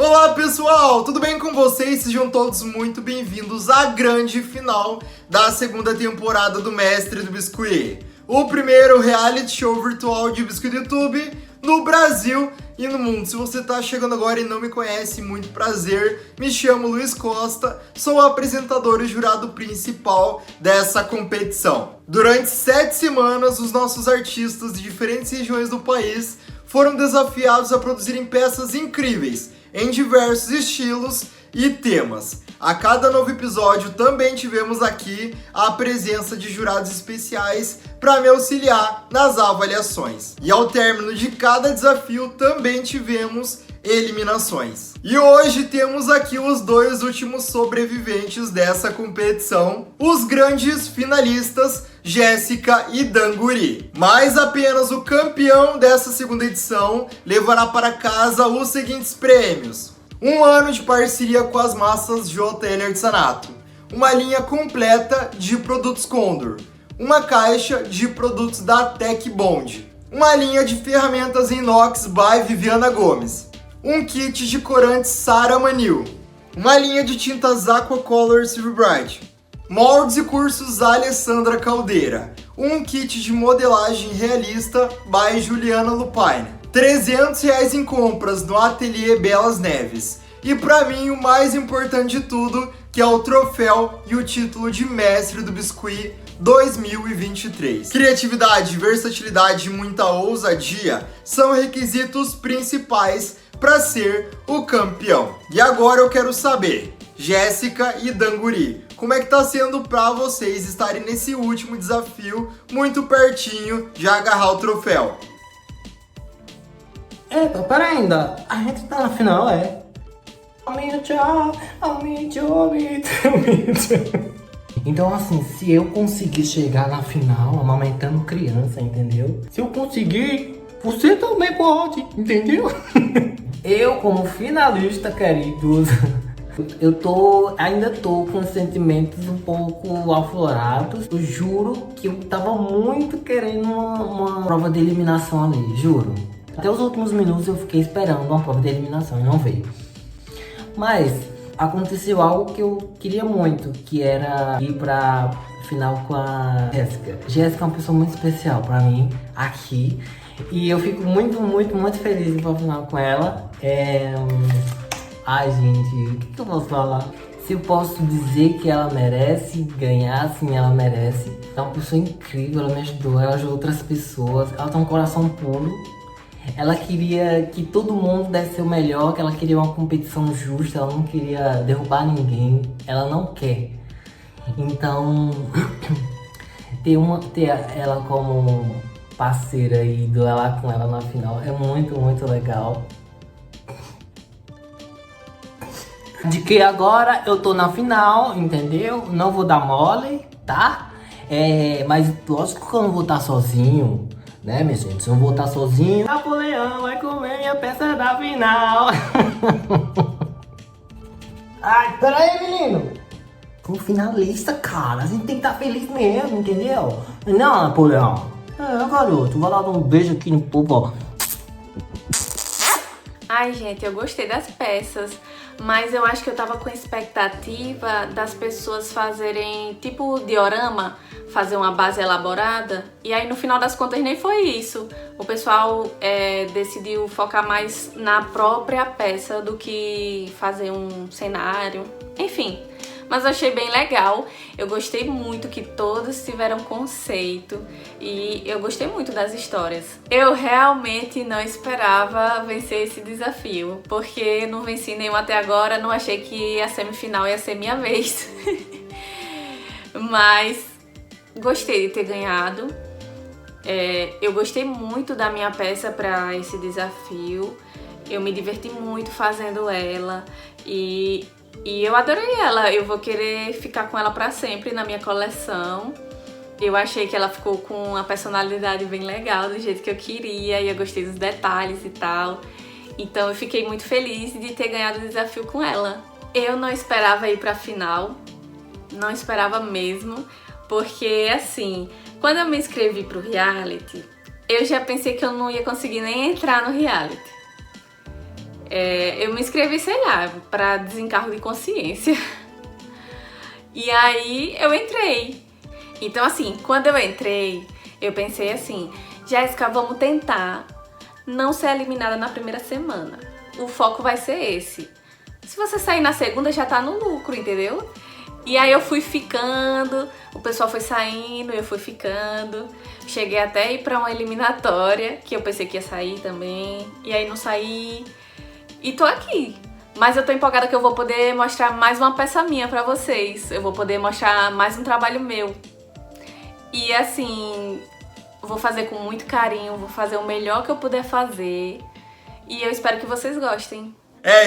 Olá pessoal, tudo bem com vocês? Sejam todos muito bem-vindos à grande final da segunda temporada do Mestre do Biscuit, o primeiro reality show virtual de biscuit do YouTube no Brasil e no mundo. Se você tá chegando agora e não me conhece, muito prazer, me chamo Luiz Costa, sou o apresentador e jurado principal dessa competição. Durante 7 semanas, os nossos artistas de diferentes regiões do país foram desafiados a produzirem peças incríveis em diversos estilos e temas. A cada novo episódio também tivemos aqui a presença de jurados especiais para me auxiliar nas avaliações. E ao término de cada desafio também tivemos eliminações. E hoje temos aqui os 2 últimos sobreviventes dessa competição, os grandes finalistas Jéssica e Danguri. Mas apenas o campeão dessa segunda edição levará para casa os seguintes prêmios: 1 ano de parceria com as massas JL Artesanato, uma linha completa de produtos Condor, uma caixa de produtos da Tech Bond, uma linha de ferramentas em inox by Viviana Gomes, um kit de corantes Sara Manil, uma linha de tintas Aquacolor Silver Bright, moldes e cursos Alessandra Caldeira, um kit de modelagem realista by Juliana Lupine, R$300 em compras no Ateliê Belas Neves. E pra mim, o mais importante de tudo, que é o troféu e o título de Mestre do Biscuit 2023. Criatividade, versatilidade e muita ousadia são requisitos principais para ser o campeão. E agora eu quero saber, Jéssica e Danguri, como é que tá sendo pra vocês estarem nesse último desafio, muito pertinho de agarrar o troféu? Eita, pera ainda, a gente tá na final, é? Então assim, se eu conseguir chegar na final amamentando criança, entendeu? Se eu conseguir, você também pode, entendeu? Eu como finalista, queridos, ainda tô com sentimentos um pouco aflorados. Eu juro que eu tava muito querendo uma prova de eliminação ali, juro. Até os últimos minutos eu fiquei esperando uma prova de eliminação e não veio. Mas aconteceu algo que eu queria muito, que era ir pra final com a Jéssica. Jéssica é uma pessoa muito especial pra mim aqui. E eu fico muito feliz de ir pra final com ela. Ai, gente, o que eu posso falar? Se eu posso dizer que ela merece ganhar, sim, ela merece. É uma pessoa incrível, ela me ajudou, ela ajudou outras pessoas. Ela tem um coração puro. Ela queria que todo mundo desse o melhor, que ela queria uma competição justa, ela não queria derrubar ninguém, ela não quer. Então, ter ela como parceira e duelar com ela na final é muito legal. De que agora eu tô na final, entendeu? Não vou dar mole, tá? Mas lógico que eu não vou estar sozinho, né, minha gente? Se eu não vou estar sozinho, Napoleão vai comer minha peça da final. Ai, peraí, menino. Como finalista, cara, a gente tem que estar feliz mesmo, entendeu? Não, Napoleão. Garoto, vai lá dar um beijo aqui no povo, ó. Ai, gente, eu gostei das peças, mas eu acho que eu tava com expectativa das pessoas fazerem tipo diorama, fazer uma base elaborada, e aí no final das contas nem foi isso. O pessoal decidiu focar mais na própria peça do que fazer um cenário, enfim. Mas eu achei bem legal, eu gostei muito que todos tiveram conceito e eu gostei muito das histórias. Eu realmente não esperava vencer esse desafio, porque não venci nenhum até agora, não achei que a semifinal ia ser minha vez. Mas gostei de ter ganhado, eu gostei muito da minha peça para esse desafio, eu me diverti muito fazendo ela e eu adorei ela, eu vou querer ficar com ela pra sempre na minha coleção. Eu achei que ela ficou com uma personalidade bem legal, do jeito que eu queria, e eu gostei dos detalhes e tal. Então eu fiquei muito feliz de ter ganhado o desafio com ela. Eu não esperava ir pra final, não esperava mesmo, porque assim, quando eu me inscrevi pro reality, eu já pensei que eu não ia conseguir nem entrar no reality. Eu me inscrevi, sei lá, pra desencargo de consciência. E aí eu entrei. Então assim, quando eu entrei, eu pensei assim, Jéssica, vamos tentar não ser eliminada na primeira semana. O foco vai ser esse. Se você sair na segunda, já tá no lucro, entendeu? E aí eu fui ficando, o pessoal foi saindo, eu fui ficando. Cheguei até a ir pra uma eliminatória, que eu pensei que ia sair também. E aí não saí. E tô aqui. Mas eu tô empolgada que eu vou poder mostrar mais uma peça minha pra vocês. Eu vou poder mostrar mais um trabalho meu. E assim, vou fazer com muito carinho, vou fazer o melhor que eu puder fazer. E eu espero que vocês gostem.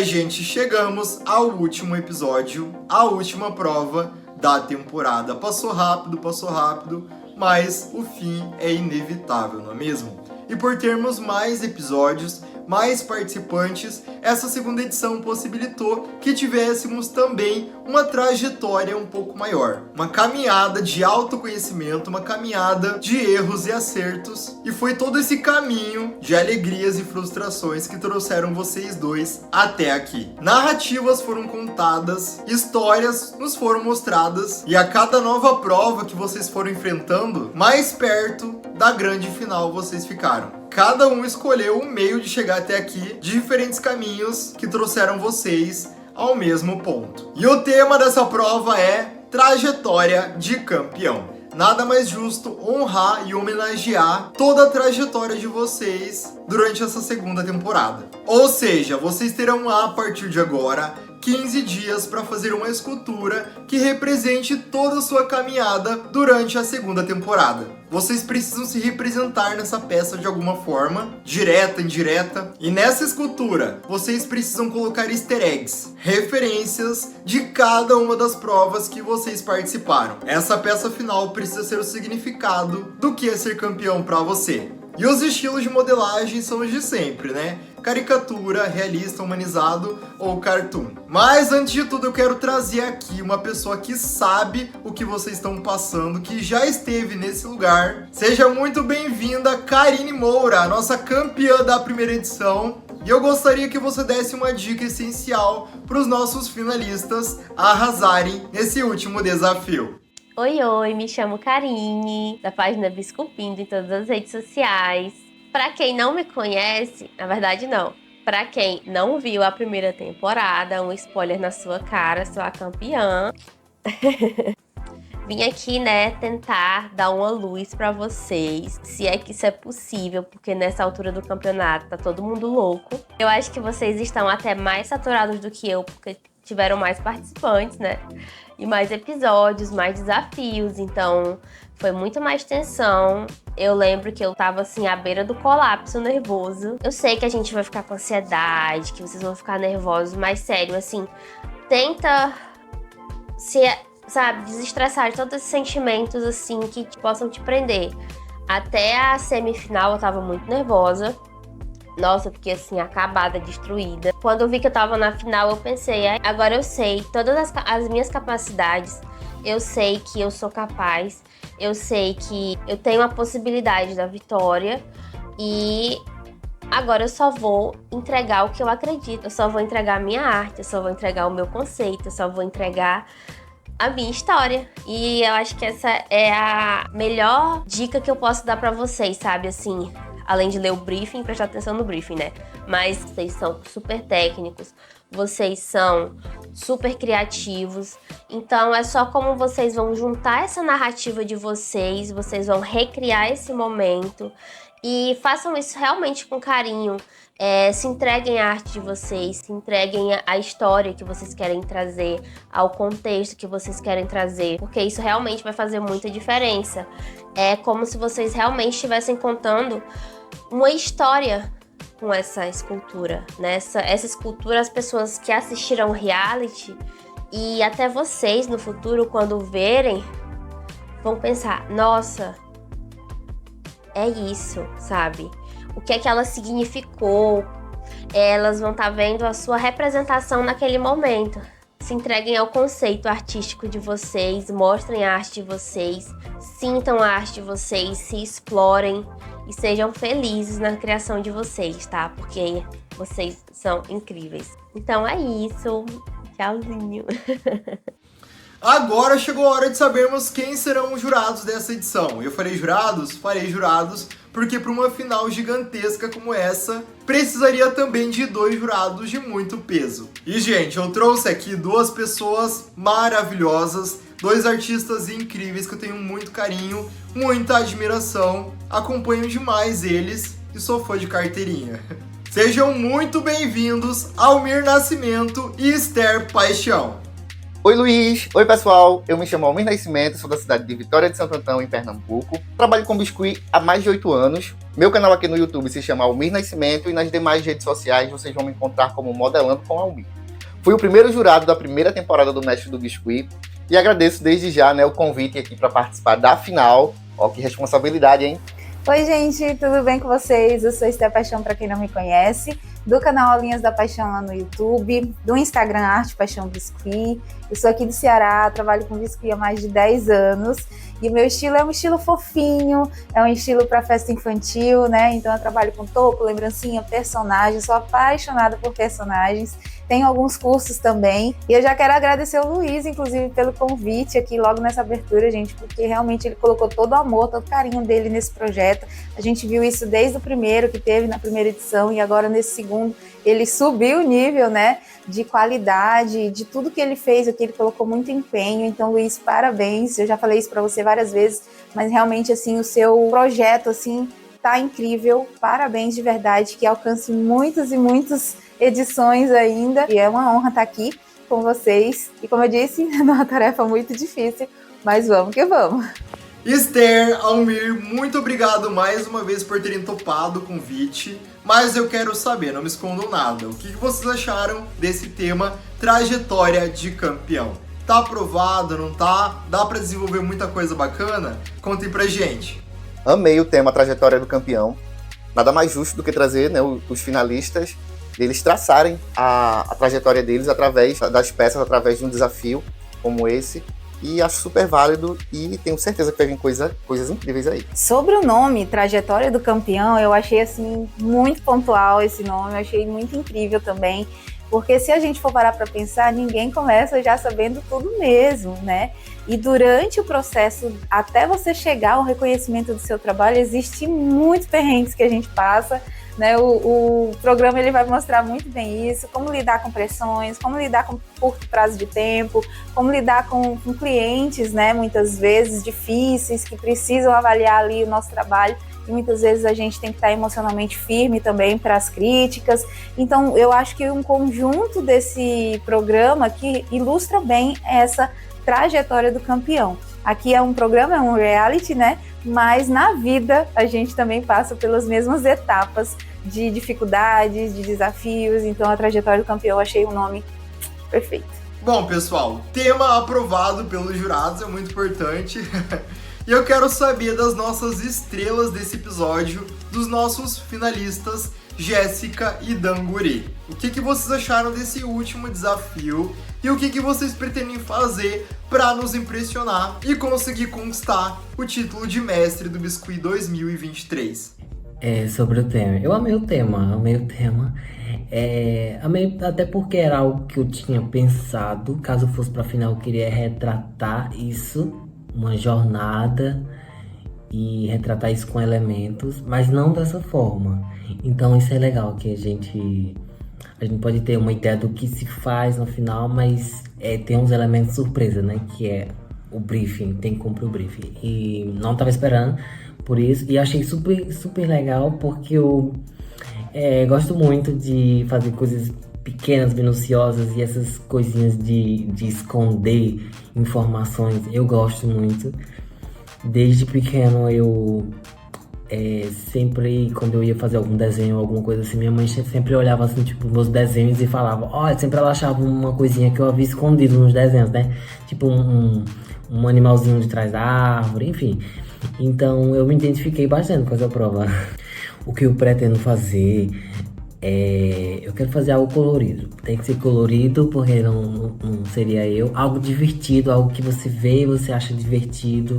Gente, chegamos ao último episódio, a última prova da temporada. Passou rápido, mas o fim é inevitável, não é mesmo? E por termos mais episódios, mais participantes, essa segunda edição possibilitou que tivéssemos também uma trajetória um pouco maior. Uma caminhada de autoconhecimento, uma caminhada de erros e acertos. E foi todo esse caminho de alegrias e frustrações que trouxeram vocês dois até aqui. Narrativas foram contadas, histórias nos foram mostradas, e a cada nova prova que vocês foram enfrentando, mais perto da grande final vocês ficaram. Cada um escolheu um meio de chegar até aqui, de diferentes caminhos que trouxeram vocês ao mesmo ponto. E o tema dessa prova é trajetória de campeão. Nada mais justo honrar e homenagear toda a trajetória de vocês durante essa segunda temporada. Ou seja, vocês terão a partir de agora 15 dias para fazer uma escultura que represente toda a sua caminhada durante a segunda temporada. Vocês precisam se representar nessa peça de alguma forma, direta, indireta. E nessa escultura, vocês precisam colocar easter eggs, referências de cada uma das provas que vocês participaram. Essa peça final precisa ser o significado do que é ser campeão para você. E os estilos de modelagem são os de sempre, né? Caricatura, realista, humanizado ou cartoon. Mas antes de tudo eu quero trazer aqui uma pessoa que sabe o que vocês estão passando, que já esteve nesse lugar. Seja muito bem-vinda, Karine Moura, a nossa campeã da primeira edição. E eu gostaria que você desse uma dica essencial para os nossos finalistas arrasarem nesse último desafio. Oi, me chamo Karine, da página Biscupindo em todas as redes sociais. Pra quem não me conhece, na verdade não, pra quem não viu a primeira temporada, um spoiler na sua cara, sou a campeã. Vim aqui, né, tentar dar uma luz pra vocês, se é que isso é possível, porque nessa altura do campeonato tá todo mundo louco. Eu acho que vocês estão até mais saturados do que eu, porque tiveram mais participantes, né? E mais episódios, mais desafios, então foi muito mais tensão. Eu lembro que eu tava assim à beira do colapso nervoso. Eu sei que a gente vai ficar com ansiedade, que vocês vão ficar nervosos, mas sério, assim, tenta se, sabe, desestressar de todos esses sentimentos assim que possam te prender. Até a semifinal eu tava muito nervosa. Nossa, eu fiquei assim, acabada, destruída. Quando eu vi que eu tava na final, eu pensei, agora eu sei todas as minhas capacidades. Eu sei que eu sou capaz. Eu sei que eu tenho a possibilidade da vitória. E agora eu só vou entregar o que eu acredito. Eu só vou entregar a minha arte, eu só vou entregar o meu conceito, eu só vou entregar a minha história. E eu acho que essa é a melhor dica que eu posso dar pra vocês, sabe? Assim, além de ler o briefing, prestar atenção no briefing, né? Mas vocês são super técnicos, vocês são super criativos. Então é só como vocês vão juntar essa narrativa de vocês, vocês vão recriar esse momento e façam isso realmente com carinho. Se entreguem à arte de vocês, se entreguem à história que vocês querem trazer, ao contexto que vocês querem trazer, porque isso realmente vai fazer muita diferença. É como se vocês realmente estivessem contando uma história com essa escultura, né? Essa escultura, as pessoas que assistiram o reality e até vocês no futuro, quando verem, vão pensar, nossa, é isso, sabe? O que é que ela significou? Elas vão estar vendo a sua representação naquele momento. Se entreguem ao conceito artístico de vocês, mostrem a arte de vocês, sintam a arte de vocês, se explorem e sejam felizes na criação de vocês, tá? Porque Vocês são incríveis. Então é isso. Tchauzinho. Agora chegou a hora de sabermos quem serão os jurados dessa edição. Eu farei jurados, porque para uma final gigantesca como essa, precisaria também de 2 jurados de muito peso. E, gente, eu trouxe aqui 2 pessoas maravilhosas, 2 artistas incríveis que eu tenho muito carinho, muita admiração, acompanho demais eles e sou fã de carteirinha. Sejam muito bem-vindos, Almir Nascimento e Esther Paixão. Oi, Luiz. Oi, pessoal. Eu me chamo Almir Nascimento, sou da cidade de Vitória de Santo Antão, em Pernambuco. Trabalho com biscuit há mais de 8 anos. Meu canal aqui no YouTube se chama Almir Nascimento e nas demais redes sociais vocês vão me encontrar como Modelando com Almir. Fui o primeiro jurado da primeira temporada do Mestre do Biscuit e agradeço desde já, o convite aqui para participar da final. Ó, que responsabilidade, hein? Oi, gente, tudo bem com vocês? Eu sou Esther Paixão, para quem não me conhece, do canal Linhas da Paixão lá no YouTube, do Instagram Arte Paixão Biscuit. Eu sou aqui do Ceará, trabalho com biscuit há mais de 10 anos e o meu estilo é um estilo fofinho, é um estilo para festa infantil, né? Então eu trabalho com topo, lembrancinha, personagem, sou apaixonada por personagens. Tenho alguns cursos também. E eu já quero agradecer ao Luiz, inclusive, pelo convite aqui logo nessa abertura, gente, porque realmente ele colocou todo o amor, todo o carinho dele nesse projeto. A gente viu isso desde o primeiro que teve na primeira edição e agora nesse segundo ele subiu o nível, né, de qualidade, de tudo que ele fez aqui, ele colocou muito empenho. Então, Luiz, parabéns. Eu já falei isso para você várias vezes, mas realmente, assim, o seu projeto, assim, tá incrível. Parabéns de verdade, que alcance muitas e muitas edições ainda, e é uma honra estar aqui com vocês, e como eu disse, é uma tarefa muito difícil, mas vamos que vamos. Esther, Almir, muito obrigado mais uma vez por terem topado o convite, mas eu quero saber, não me escondam nada, o que vocês acharam desse tema trajetória de campeão? Tá aprovado, não tá? Dá pra desenvolver muita coisa bacana? Contem pra gente. Amei o tema trajetória do campeão, nada mais justo do que trazer, os finalistas, eles traçarem a trajetória deles através das peças, através de um desafio como esse. E acho super válido e tenho certeza que vai vir coisas incríveis aí. Sobre o nome, Trajetória do Campeão, eu achei assim muito pontual esse nome, eu achei muito incrível também. Porque se a gente for parar para pensar, ninguém começa já sabendo tudo mesmo, né? E durante o processo, até você chegar ao reconhecimento do seu trabalho, existe muitos perrengues que a gente passa, né? O programa ele vai mostrar muito bem isso, como lidar com pressões, como lidar com curto prazo de tempo, como lidar com clientes, né? Muitas vezes difíceis, que precisam avaliar ali o nosso trabalho. E muitas vezes a gente tem que estar emocionalmente firme também para as críticas. Então, eu acho que um conjunto desse programa que ilustra bem essa trajetória do campeão. Aqui é um programa, é um reality, né? Mas na vida a gente também passa pelas mesmas etapas de dificuldades, de desafios. Então, a trajetória do campeão, eu achei um nome perfeito. Bom, pessoal, tema aprovado pelos jurados é muito importante. E eu quero saber das nossas estrelas desse episódio, dos nossos finalistas, Jéssica e Danguri. O que vocês acharam desse último desafio e o que vocês pretendem fazer para nos impressionar e conseguir conquistar o título de mestre do Biscuit 2023? Sobre o tema. Eu amei o tema. Amei até porque era algo que eu tinha pensado. Caso fosse pra final, eu queria retratar isso, uma jornada, e retratar isso com elementos, mas não dessa forma. Então isso é legal, que a gente pode ter uma ideia do que se faz no final, mas tem uns elementos surpresa, né? Que é o briefing, tem que cumprir o briefing. E não tava esperando por isso, e achei super, super legal, porque eu gosto muito de fazer coisas pequenas, minuciosas, e essas coisinhas de esconder informações, eu gosto muito. Desde pequeno eu sempre, quando eu ia fazer algum desenho, alguma coisa assim, minha mãe sempre olhava assim, tipo, meus desenhos e falava, sempre ela achava uma coisinha que eu havia escondido nos desenhos, né? Tipo um animalzinho de trás da árvore, enfim. Então eu me identifiquei bastante com essa prova. O que eu pretendo fazer eu quero fazer algo colorido. Tem que ser colorido, porque não seria eu. Algo divertido, algo que você vê e você acha divertido.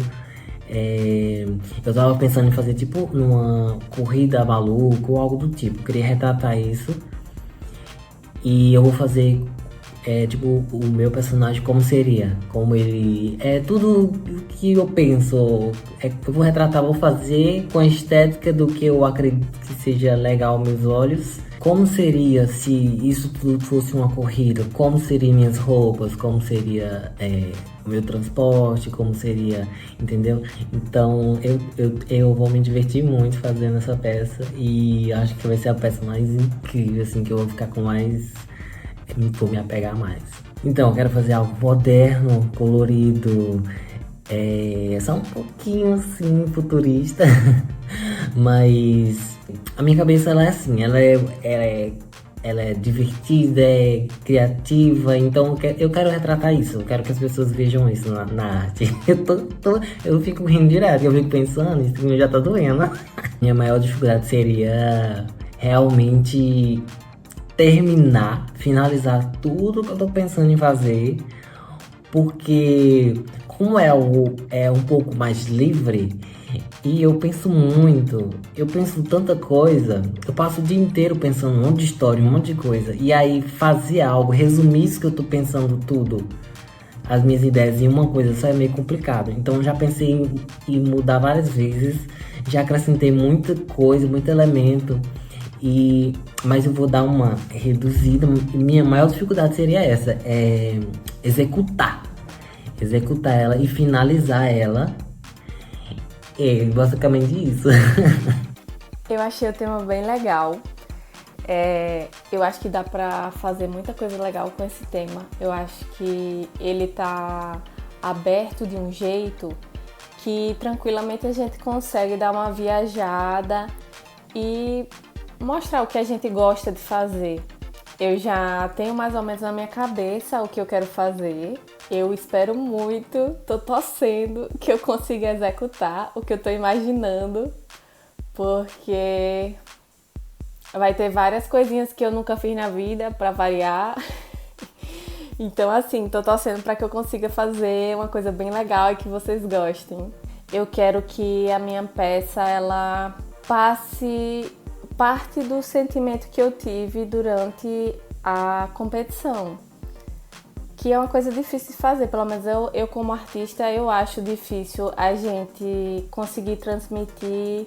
Eu tava pensando em fazer tipo numa corrida maluca ou algo do tipo. Queria retratar isso. E eu vou fazer, tipo, o meu personagem como seria. Como ele... É tudo que eu penso. Eu vou retratar, vou fazer com a estética do que eu acredito que seja legal aos meus olhos. Como seria se isso tudo fosse uma corrida? Como seriam minhas roupas? Como seria o meu transporte? Como seria, entendeu? Então eu vou me divertir muito fazendo essa peça e acho que vai ser a peça mais incrível, assim, que eu vou ficar com mais... vou me apegar mais. Então eu quero fazer algo moderno, colorido, só um pouquinho assim futurista, mas a minha cabeça ela é assim, ela é divertida, é criativa, então eu quero retratar isso, eu quero que as pessoas vejam isso na arte. Eu fico rindo direto, eu fico pensando, isso já tá doendo. Minha maior dificuldade seria realmente finalizar tudo que eu tô pensando em fazer, porque como é um pouco mais livre e eu penso tanta coisa, eu passo o dia inteiro pensando um monte de história, um monte de coisa, e aí fazer algo, resumir isso que eu tô pensando tudo, as minhas ideias em uma coisa só é meio complicado. Então eu já pensei em mudar várias vezes, já acrescentei muita coisa, muito elemento, mas eu vou dar uma reduzida. Minha maior dificuldade seria essa, executar ela e finalizar ela. É basicamente isso. Eu achei o tema bem legal. Eu acho que dá pra fazer muita coisa legal com esse tema. Eu acho que ele tá aberto de um jeito que tranquilamente a gente consegue dar uma viajada e mostrar o que a gente gosta de fazer. Eu já tenho mais ou menos na minha cabeça o que eu quero fazer. Eu espero muito, tô torcendo que eu consiga executar o que eu tô imaginando, porque vai ter várias coisinhas que eu nunca fiz na vida, pra variar. Então, assim, tô torcendo pra que eu consiga fazer uma coisa bem legal e que vocês gostem. Eu quero que a minha peça, ela passe parte do sentimento que eu tive durante a competição, que é uma coisa difícil de fazer, pelo menos eu como artista, eu acho difícil a gente conseguir transmitir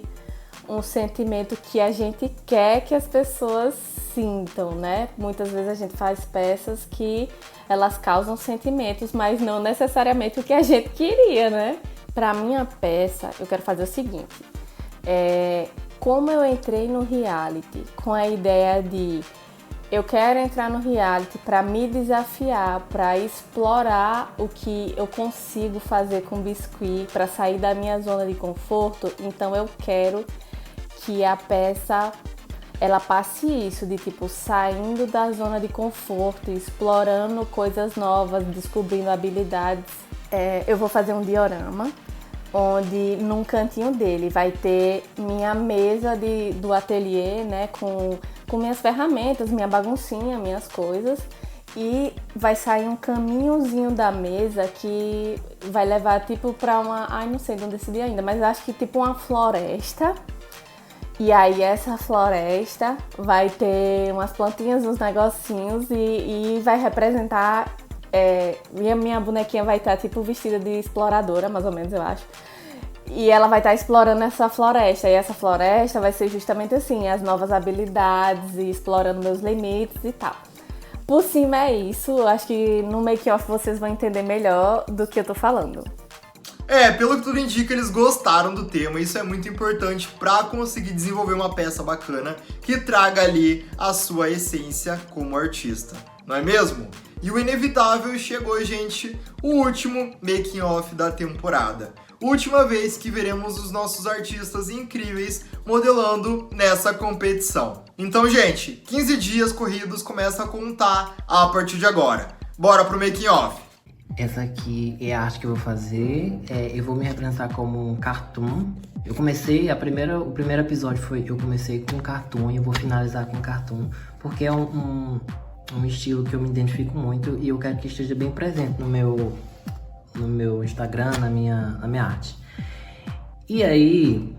um sentimento que a gente quer que as pessoas sintam, né? Muitas vezes a gente faz peças que elas causam sentimentos, mas não necessariamente o que a gente queria, né? Pra minha peça, eu quero fazer o seguinte, como eu entrei no reality com a ideia de eu quero entrar no reality para me desafiar, para explorar o que eu consigo fazer com biscuit, para sair da minha zona de conforto, então eu quero que a peça ela passe isso, de tipo saindo da zona de conforto, explorando coisas novas, descobrindo habilidades. Eu vou fazer um diorama onde num cantinho dele vai ter minha mesa do ateliê, né, com minhas ferramentas, minha baguncinha, minhas coisas, e vai sair um caminhozinho da mesa que vai levar tipo pra não sei, não decidi ainda, mas acho que tipo uma floresta. E aí essa floresta vai ter umas plantinhas, uns negocinhos e vai representar... minha bonequinha vai estar tipo vestida de exploradora, mais ou menos, eu acho. E ela vai estar explorando essa floresta. E essa floresta vai ser justamente assim, as novas habilidades e explorando meus limites e tal. Por cima é isso. Eu acho que no make-off vocês vão entender melhor do que eu tô falando. Pelo que tudo indica, eles gostaram do tema. Isso é muito importante pra conseguir desenvolver uma peça bacana que traga ali a sua essência como artista, não é mesmo? E o inevitável chegou, gente, o último making off da temporada. Última vez que veremos os nossos artistas incríveis modelando nessa competição. Então, gente, 15 dias corridos começa a contar a partir de agora. Bora pro making off! Essa aqui é a arte que eu vou fazer. Eu vou me representar como um cartoon. Eu comecei, o primeiro episódio eu comecei com cartoon e eu vou finalizar com cartoon, porque é um estilo que eu me identifico muito e eu quero que esteja bem presente no meu Instagram, na minha arte. E aí,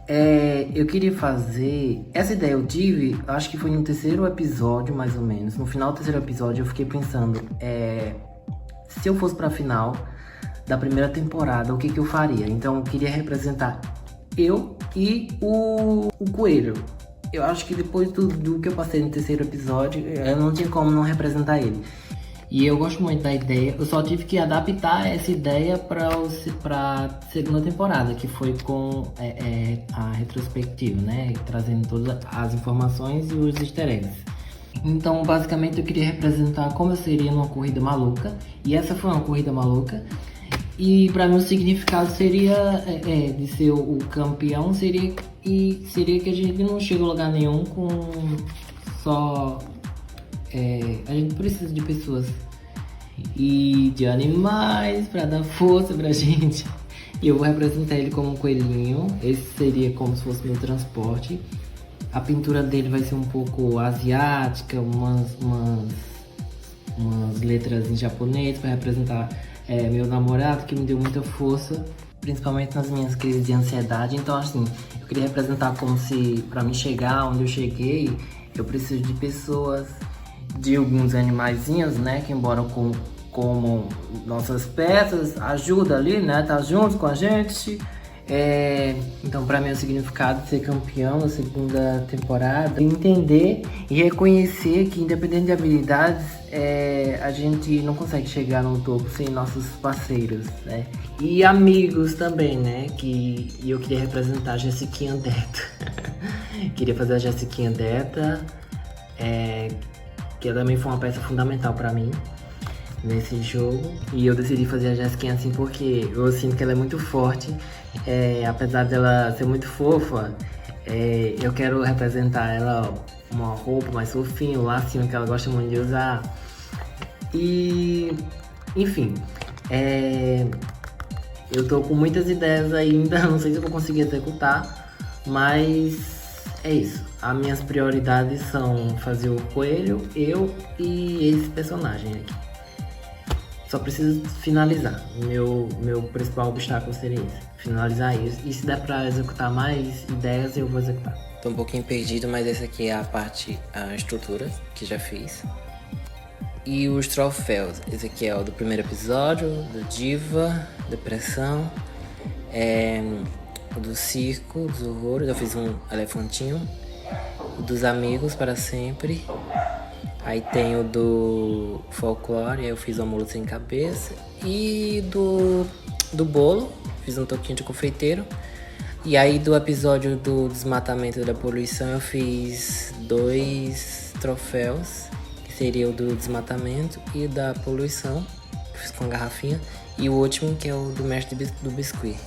Eu queria fazer... Essa ideia eu tive, acho que foi no terceiro episódio, mais ou menos. No final do terceiro episódio eu fiquei pensando, se eu fosse pra final da primeira temporada, o que eu faria? Então eu queria representar eu e o Coelho. Eu acho que depois do que eu passei no terceiro episódio, eu não tinha como não representar ele. E eu gosto muito da ideia, eu só tive que adaptar essa ideia pra segunda temporada, que foi com a retrospectiva, né? Trazendo todas as informações e os easter eggs. Então, basicamente, eu queria representar como eu seria numa corrida maluca. E essa foi uma corrida maluca. E pra mim o significado seria, de ser o campeão, seria que a gente não chega a lugar nenhum com só... a gente precisa de pessoas e de animais pra dar força pra gente. E eu vou representar ele como um coelhinho. Esse seria como se fosse meu transporte. A pintura dele vai ser um pouco asiática, umas letras em japonês para representar meu namorado, que me deu muita força, principalmente nas minhas crises de ansiedade. Então, assim, eu queria representar como se, para mim chegar onde eu cheguei, eu preciso de pessoas, de alguns animaizinhos, né, que embora como nossas peças, ajuda ali, né, tá junto com a gente. Então, para mim, o significado de ser campeão na segunda temporada, entender e reconhecer que, independente de habilidades, a gente não consegue chegar no topo sem nossos parceiros, né? E amigos também, né? E eu queria representar a Jessiquinha Deta. Queria fazer a Jessiquinha Deta, que também foi uma peça fundamental para mim nesse jogo. E eu decidi fazer a Jessiquinha assim porque eu sinto que ela é muito forte. Apesar dela ser muito fofa, eu quero representar ela uma roupa mais fofinha, um lacinho que ela gosta muito de usar. E, enfim, eu tô com muitas ideias ainda, não sei se eu vou conseguir executar, mas é isso. As minhas prioridades são fazer o coelho, eu e esse personagem aqui. Só preciso finalizar. Meu principal obstáculo seria esse. Finalizar isso. E se der pra executar mais ideias, eu vou executar. Tô um pouquinho perdido, mas essa aqui é a estrutura que já fiz. E os troféus. Esse aqui é o do primeiro episódio, do Diva, Depressão. O do Circo, dos Horrores. Eu fiz um elefantinho. O dos Amigos para Sempre. Aí tem o do Folclore, aí eu fiz o Amor Sem Cabeça. E do bolo, fiz um toquinho de confeiteiro. E aí do episódio do desmatamento e da poluição eu fiz 2 troféus, que seria o do desmatamento e da poluição, que fiz com a garrafinha. E o último, que é o do mestre do biscuit.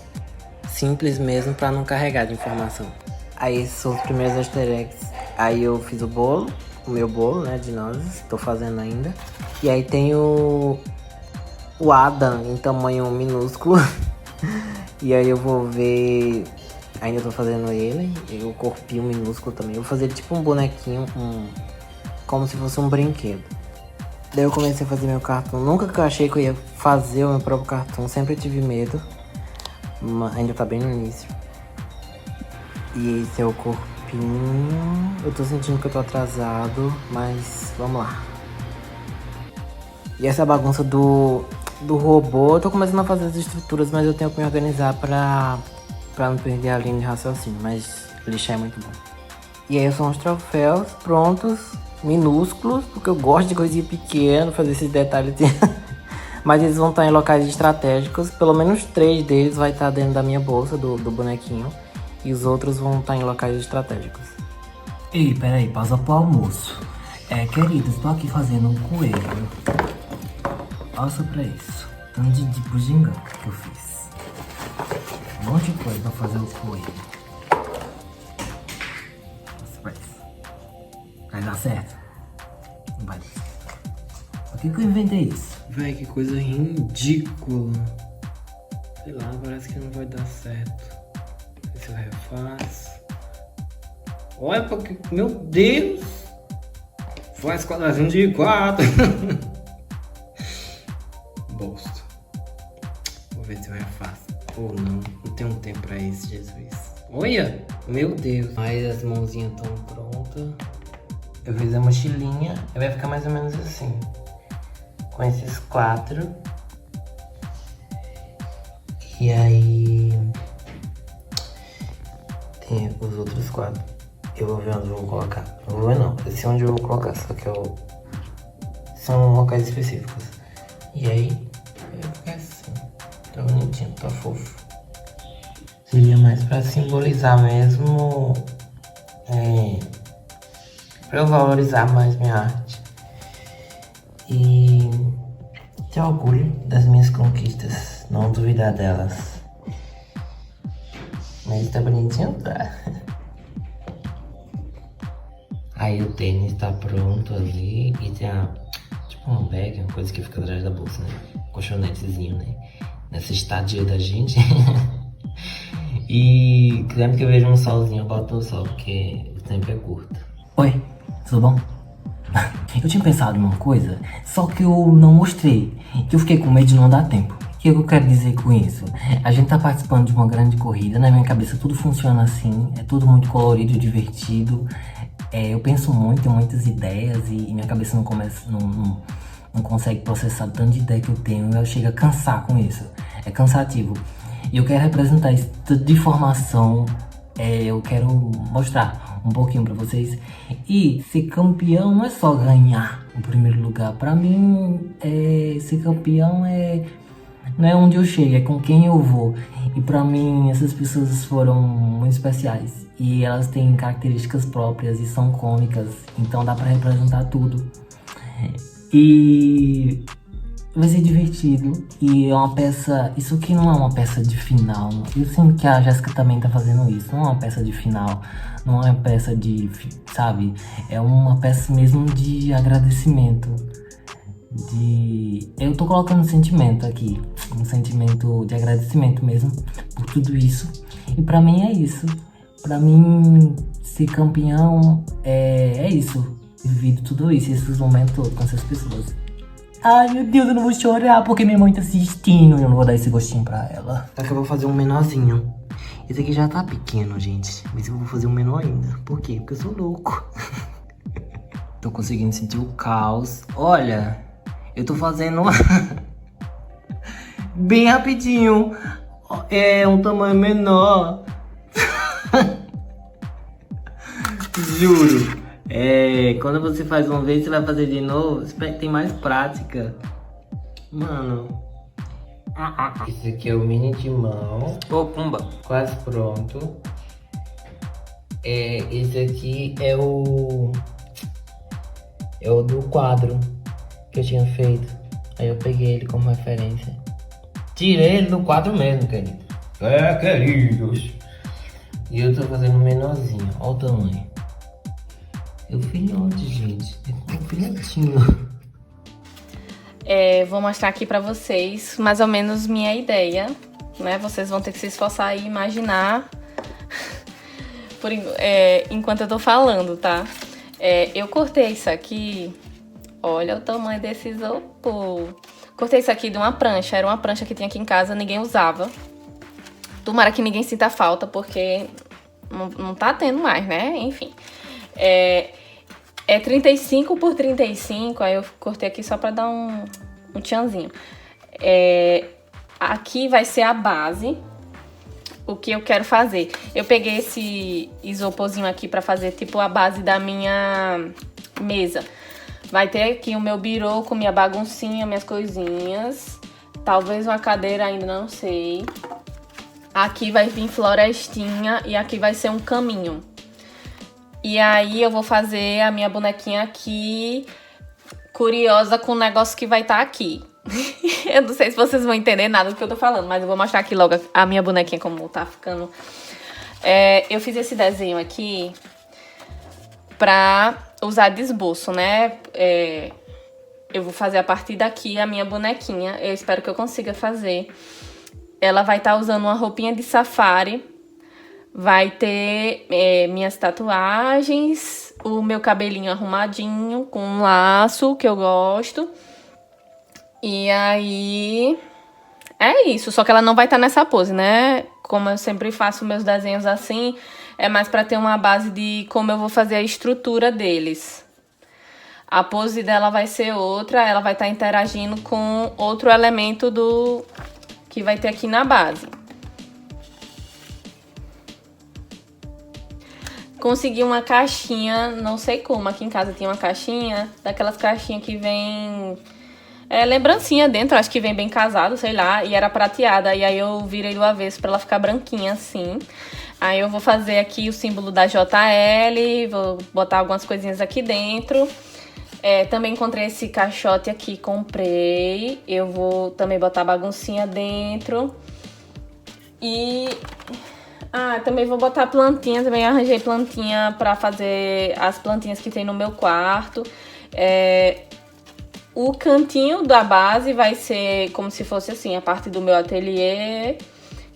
Simples mesmo, pra não carregar de informação. Aí esses são os primeiros easter eggs. Aí eu fiz o bolo. O meu bolo, né, de nozes, tô fazendo ainda. E aí tem o Adam em tamanho minúsculo. E aí eu vou ver, ainda tô fazendo ele, e o corpinho minúsculo também. Eu vou fazer tipo um bonequinho, como se fosse um brinquedo. Daí eu comecei a fazer meu cartoon. Nunca que eu achei que eu ia fazer o meu próprio cartoon, sempre tive medo. Mas ainda tá bem no início. E esse é o corpinho. Eu tô sentindo que eu tô atrasado, mas vamos lá. E essa bagunça do robô, eu tô começando a fazer as estruturas, mas eu tenho que me organizar pra não perder a linha de raciocínio, mas lixar é muito bom. E aí são os troféus prontos, minúsculos, porque eu gosto de coisinha pequena, fazer esses detalhes. Mas eles vão estar em locais estratégicos, pelo menos 3 deles vai estar dentro da minha bolsa, do bonequinho. E os outros vão estar em locais estratégicos. Ei, peraí, pausa pro almoço. Queridos, tô aqui fazendo um coelho. Olha só pra isso. Tanto de bugiganga que eu fiz. Um monte de coisa pra fazer o coelho. Nossa, pra isso. Vai dar certo? Não vai dar certo. Por que eu inventei isso? Véi, que coisa ridícula. Sei lá, parece que não vai dar certo. Se eu refaço. Olha, porque, meu Deus! Faz quadradinho de 4. Bosto. Vou ver se eu refaço. Ou não. Não tenho tempo pra isso, Jesus. Olha, meu Deus. Mas as mãozinhas estão prontas. Eu fiz a mochilinha. Vai ficar mais ou menos assim. Com esses 4. E aí... tem os outros 4. Eu vou ver onde eu vou colocar. Eu vou ver não. Esse é onde eu vou colocar. Só que são locais específicos. E aí... vai ficar assim. Tá bonitinho, tá fofo. Seria mais pra simbolizar mesmo, pra eu valorizar mais minha arte. E ter orgulho das minhas conquistas, não duvidar delas. Mas tá bonitinho, tá? Aí o tênis tá pronto ali e tem tipo um bag, uma coisa que fica atrás da bolsa, né? Um colchonetezinho, né? Nessa estadia da gente. E sempre que eu vejo um solzinho, eu boto no sol, porque o tempo é curto. Oi, tudo bom? Eu tinha pensado em uma coisa, só que eu não mostrei. Que eu fiquei com medo de não dar tempo. O que eu quero dizer com isso? A gente tá participando de uma grande corrida, na minha cabeça tudo funciona assim, é tudo muito colorido, divertido. Eu penso muito, tenho muitas ideias e minha cabeça não consegue processar tanto de ideia que eu tenho. Eu chego a cansar com isso, é cansativo. E eu quero representar isso de formação, eu quero mostrar um pouquinho pra vocês. E ser campeão não é só ganhar o primeiro lugar. Pra mim, ser campeão não é onde eu chego, é com quem eu vou. E pra mim, essas pessoas foram muito especiais. E elas têm características próprias e são cômicas. Então dá pra representar tudo. E... vai ser divertido. E é uma peça... isso aqui não é uma peça de final. Eu sinto que a Jéssica também tá fazendo isso. Não é uma peça de final. Não é uma peça de... sabe? É uma peça mesmo de agradecimento. Eu tô colocando um sentimento aqui. Um sentimento de agradecimento mesmo. Por tudo isso. E pra mim é isso. Pra mim, ser campeão é isso. Vivido tudo isso. Esses momentos todos com essas pessoas. Ai, meu Deus, eu não vou chorar porque minha mãe tá assistindo e eu não vou dar esse gostinho pra ela. Só que eu vou fazer um menorzinho. Esse aqui já tá pequeno, gente. Mas eu vou fazer um menor ainda. Por quê? Porque eu sou louco. Tô conseguindo sentir o caos. Olha, eu tô fazendo bem rapidinho. É um tamanho menor. Juro. Quando você faz uma vez, você vai fazer de novo, espera que tem mais prática. Mano. Esse aqui é o mini de mão. Ô, pumba. Quase pronto. Esse aqui é o do quadro que eu tinha feito. Aí eu peguei ele como referência. Tirei ele do quadro mesmo, querido. Queridos. E eu tô fazendo um menorzinho. Olha o tamanho. É o filhote, gente. É um filhotinho. Vou mostrar aqui pra vocês mais ou menos minha ideia, né? Vocês vão ter que se esforçar e imaginar enquanto eu tô falando, tá? Eu cortei isso aqui. Olha o tamanho desse isopor. Cortei isso aqui de uma prancha. Era uma prancha que tinha aqui em casa, ninguém usava. Tomara que ninguém sinta falta, porque não tá tendo mais, né? Enfim. É 35 por 35, aí eu cortei aqui só pra dar um tchanzinho. Aqui vai ser a base, o que eu quero fazer. Eu peguei esse isoporzinho aqui pra fazer tipo a base da minha mesa. Vai ter aqui o meu birô com minha baguncinha, minhas coisinhas. Talvez uma cadeira, ainda não sei. Aqui vai vir florestinha e aqui vai ser um caminho. E aí eu vou fazer a minha bonequinha aqui, curiosa com o negócio que vai estar aqui. Eu não sei se vocês vão entender nada do que eu tô falando, mas eu vou mostrar aqui logo a minha bonequinha como tá ficando. Eu fiz esse desenho aqui pra usar de esboço, né? Eu vou fazer a partir daqui a minha bonequinha. Eu espero que eu consiga fazer. Ela vai estar usando uma roupinha de safari. Vai ter minhas tatuagens, o meu cabelinho arrumadinho, com um laço, que eu gosto. E aí... é isso, só que ela não vai estar nessa pose, né? como eu sempre faço meus desenhos assim, é mais para ter uma base de como eu vou fazer a estrutura deles. A pose dela vai ser outra, ela vai estar interagindo com outro elemento que vai ter aqui na base. Consegui uma caixinha, não sei como, aqui em casa tinha uma caixinha, daquelas caixinhas que vem lembrancinha dentro, acho que vem bem casado, sei lá, e era prateada, e aí eu virei do avesso pra ela ficar branquinha assim. Aí eu vou fazer aqui o símbolo da JL, vou botar algumas coisinhas aqui dentro. Também encontrei esse caixote aqui, comprei, eu vou também botar baguncinha dentro. E... também vou botar plantinha, também arranjei plantinha pra fazer as plantinhas que tem no meu quarto. O cantinho da base vai ser como se fosse assim, a parte do meu ateliê,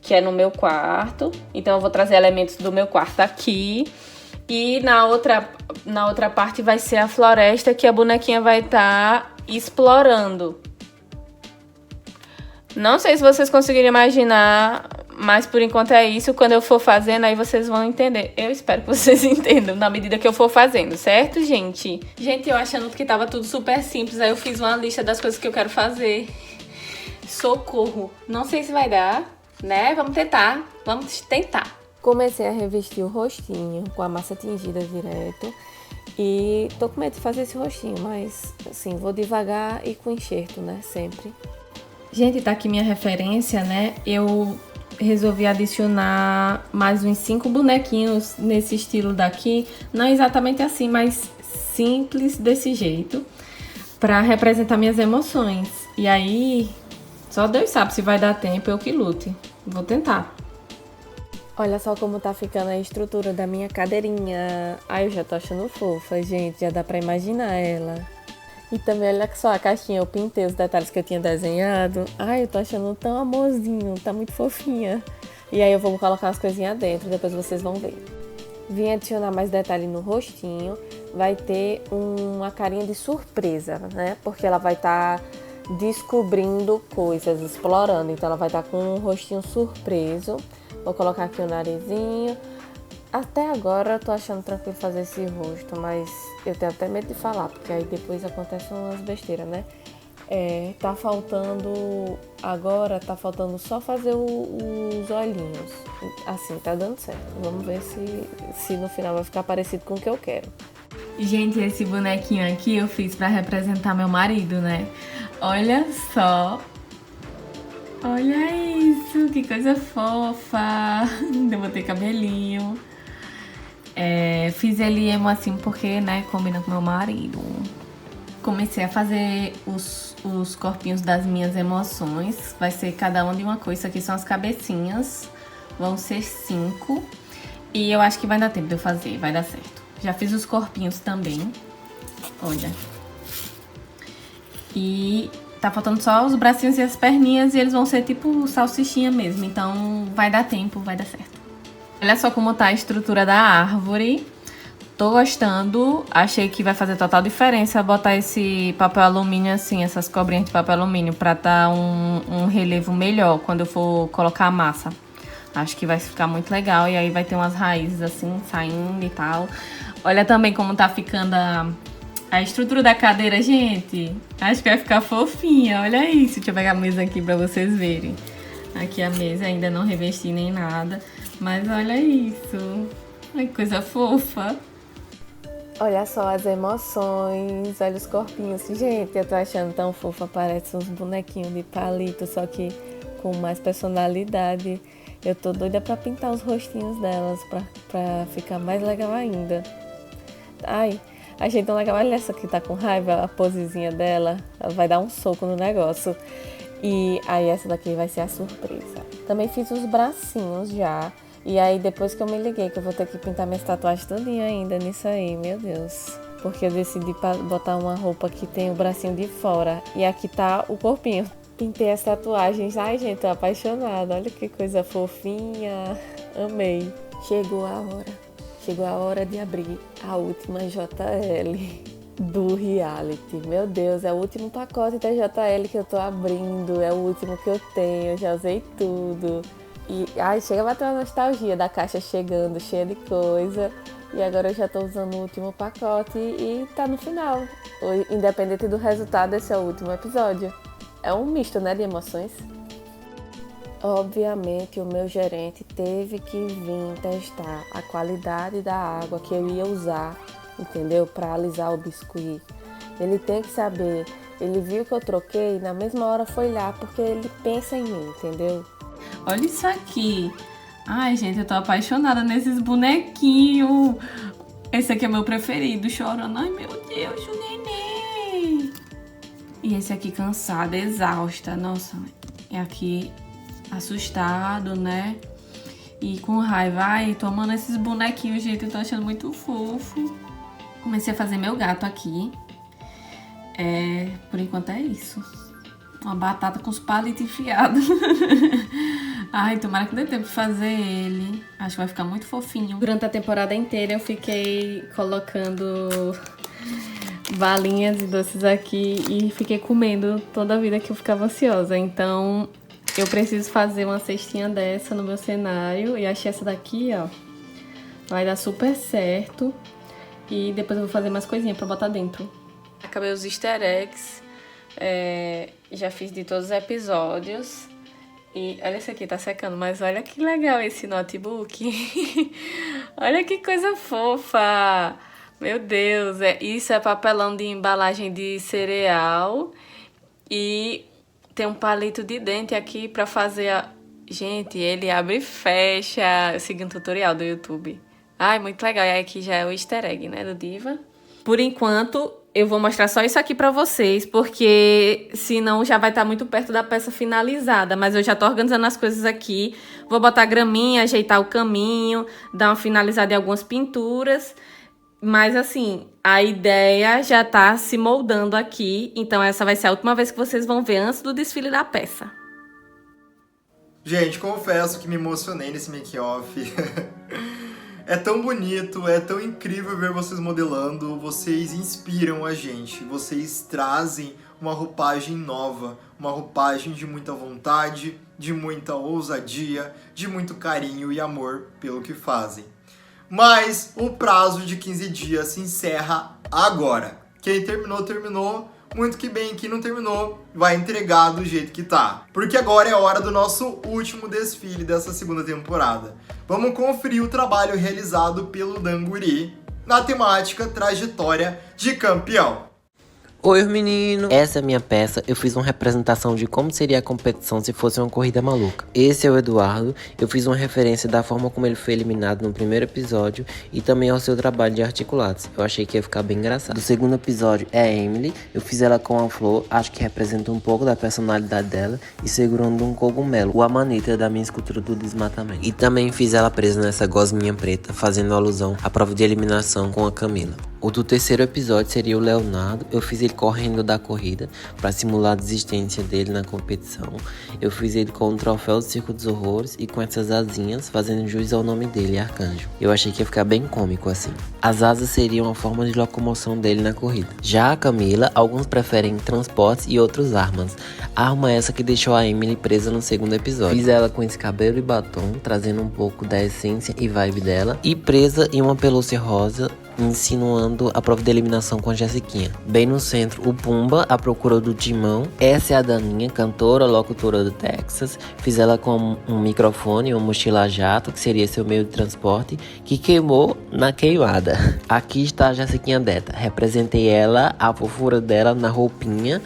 que é no meu quarto. Então eu vou trazer elementos do meu quarto aqui. E na outra parte vai ser a floresta, que a bonequinha vai estar explorando. Não sei se vocês conseguiram imaginar, mas por enquanto é isso. Quando eu for fazendo, aí vocês vão entender. Eu espero que vocês entendam na medida que eu for fazendo, certo, gente? Gente, eu achando que tava tudo super simples, aí eu fiz uma lista das coisas que eu quero fazer. Socorro! Não sei se vai dar, né? Vamos tentar. Comecei a revestir o rostinho com a massa tingida direto. E tô com medo de fazer esse rostinho, mas assim, vou devagar e com enxerto, né? Sempre. Gente, tá aqui minha referência, né? Eu resolvi adicionar mais uns 5 bonequinhos nesse estilo daqui. Não exatamente assim, mas simples desse jeito. Pra representar minhas emoções. E aí, só Deus sabe se vai dar tempo, eu que lute. Vou tentar. Olha só como tá ficando a estrutura da minha cadeirinha. Ai, eu já tô achando fofa, gente. Já dá pra imaginar ela. E também, olha só a caixinha. Eu pintei os detalhes que eu tinha desenhado. Ai, eu tô achando tão amorzinho. Tá muito fofinha. E aí eu vou colocar as coisinhas dentro. Depois vocês vão ver. Vim adicionar mais detalhe no rostinho. Vai ter uma carinha de surpresa, né? Porque ela vai estar descobrindo coisas, explorando. Então ela vai estar com um rostinho surpreso. Vou colocar aqui o narizinho. Até agora eu tô achando tranquilo fazer esse rosto, mas eu tenho até medo de falar, porque aí depois acontecem umas besteiras, né? Tá faltando só fazer os olhinhos. Assim, tá dando certo. Vamos ver se no final vai ficar parecido com o que eu quero. Gente, esse bonequinho aqui eu fiz pra representar meu marido, né? Olha só. Olha isso, que coisa fofa. Ainda botei cabelinho. Fiz ele emo assim porque, né, combina com meu marido. Comecei a fazer os corpinhos das minhas emoções. Vai ser cada uma de uma coisa. Isso aqui são as cabecinhas. Vão ser 5. E eu acho que vai dar tempo de eu fazer, vai dar certo. Já fiz os corpinhos também. Olha. E tá faltando só os bracinhos e as perninhas e eles vão ser tipo salsichinha mesmo. Então vai dar tempo, vai dar certo. Olha só como tá a estrutura da árvore. Tô gostando. Achei que vai fazer total diferença botar esse papel alumínio assim, essas cobrinhas de papel alumínio, pra dar um relevo melhor quando eu for colocar a massa. Acho que vai ficar muito legal e aí vai ter umas raízes assim saindo e tal. Olha também como tá ficando a estrutura da cadeira, gente. Acho que vai ficar fofinha. Olha isso. Deixa eu pegar a mesa aqui pra vocês verem. Aqui a mesa, ainda não revesti nem nada. Mas olha isso. Ai, que coisa fofa. Olha só as emoções. Olha os corpinhos. Gente, eu tô achando tão fofa. Parece uns bonequinhos de palito, só que com mais personalidade. Eu tô doida pra pintar os rostinhos delas, pra ficar mais legal ainda. Ai, achei tão legal. Olha essa que tá com raiva, a posezinha dela. Ela vai dar um soco no negócio. E aí essa daqui vai ser a surpresa. Também fiz os bracinhos já. E aí depois que eu me liguei que eu vou ter que pintar minhas tatuagens todinha ainda nisso aí, meu Deus. Porque eu decidi botar uma roupa que tem o bracinho de fora. E aqui tá o corpinho. Pintei as tatuagens. Ai, gente, tô apaixonada. Olha que coisa fofinha. Amei. Chegou a hora de abrir a última JL do reality. Meu Deus, é o último pacote da JL que eu tô abrindo. É o último que eu tenho. Eu já usei tudo. E ai, chega a bater uma nostalgia da caixa chegando, cheia de coisa. E agora eu já tô usando o último pacote e tá no final. Independente do resultado, esse é o último episódio. É um misto, né, de emoções. Obviamente, o meu gerente teve que vir testar a qualidade da água que eu ia usar, entendeu? Para alisar o biscuit. Ele tem que saber. Ele viu que eu troquei e na mesma hora foi lá, porque ele pensa em mim, entendeu? Olha isso aqui. Ai, gente, eu tô apaixonada nesses bonequinhos. Esse aqui é meu preferido, chorando. Ai, meu Deus, o neném. E esse aqui cansado, exausta. Nossa, é aqui assustado, né? E com raiva. Ai, tô amando esses bonequinhos, gente. Eu tô achando muito fofo. Comecei a fazer meu gato aqui. Por enquanto é isso. Uma batata com os palitos enfiados. Ai, tomara que dê tempo de fazer ele. Acho que vai ficar muito fofinho. Durante a temporada inteira eu fiquei colocando balinhas e doces aqui e fiquei comendo toda a vida que eu ficava ansiosa. Então eu preciso fazer uma cestinha dessa no meu cenário. E achei essa daqui, ó. Vai dar super certo. E depois eu vou fazer mais coisinha pra botar dentro. Acabei os easter eggs. Já fiz de todos os episódios. E olha esse aqui, tá secando, mas olha que legal esse notebook. Olha que coisa fofa. Meu Deus, isso é papelão de embalagem de cereal. E tem um palito de dente aqui pra fazer Gente, ele abre e fecha. Eu segui um tutorial do YouTube. Ai, muito legal. E aqui já é o easter egg, né, do Diva. Por enquanto, eu vou mostrar só isso aqui pra vocês, porque senão já vai estar muito perto da peça finalizada. Mas eu já tô organizando as coisas aqui. Vou botar graminha, ajeitar o caminho, dar uma finalizada em algumas pinturas. Mas assim, a ideia já tá se moldando aqui. Então essa vai ser a última vez que vocês vão ver antes do desfile da peça. Gente, confesso que me emocionei nesse make-off. É tão bonito, é tão incrível ver vocês modelando, vocês inspiram a gente, vocês trazem uma roupagem nova, uma roupagem de muita vontade, de muita ousadia, de muito carinho e amor pelo que fazem. Mas o prazo de 15 dias se encerra agora. Quem terminou, terminou. Muito que bem, quem não terminou vai entregar do jeito que tá. Porque agora é hora do nosso último desfile dessa segunda temporada. Vamos conferir o trabalho realizado pelo Danguri na temática Trajetória de Campeão. Oi, menino! Essa é a minha peça. Eu fiz uma representação de como seria a competição se fosse uma corrida maluca. Esse é o Eduardo. Eu fiz uma referência da forma como ele foi eliminado no primeiro episódio e também ao seu trabalho de articulados. Eu achei que ia ficar bem engraçado. Do segundo episódio é a Emily. Eu fiz ela com a flor, acho que representa um pouco da personalidade dela, e segurando um cogumelo, o Amanita da minha escultura do desmatamento. E também fiz ela presa nessa gosminha preta, fazendo alusão à prova de eliminação com a Camila. O do terceiro episódio seria o Leonardo. Eu fiz ele correndo da corrida para simular a desistência dele na competição. Eu fiz ele com um troféu do Circo dos Horrores e com essas asinhas, fazendo jus ao nome dele, Arcanjo. Eu achei que ia ficar bem cômico assim. As asas seriam a forma de locomoção dele na corrida. Já a Camila, alguns preferem transportes e outros armas. Arma essa que deixou a Emily presa no segundo episódio. Fiz ela com esse cabelo e batom, trazendo um pouco da essência e vibe dela, e presa em uma pelúcia rosa, insinuando a prova de eliminação com a Jessiquinha. Bem no centro, o Pumba, à procura do Timão. Essa é a Daninha, cantora, locutora do Texas. Fiz ela com um microfone e uma mochila a jato, que seria seu meio de transporte, que queimou na queimada. Aqui está a Jessiquinha Deta. Representei ela, a fofura dela na roupinha,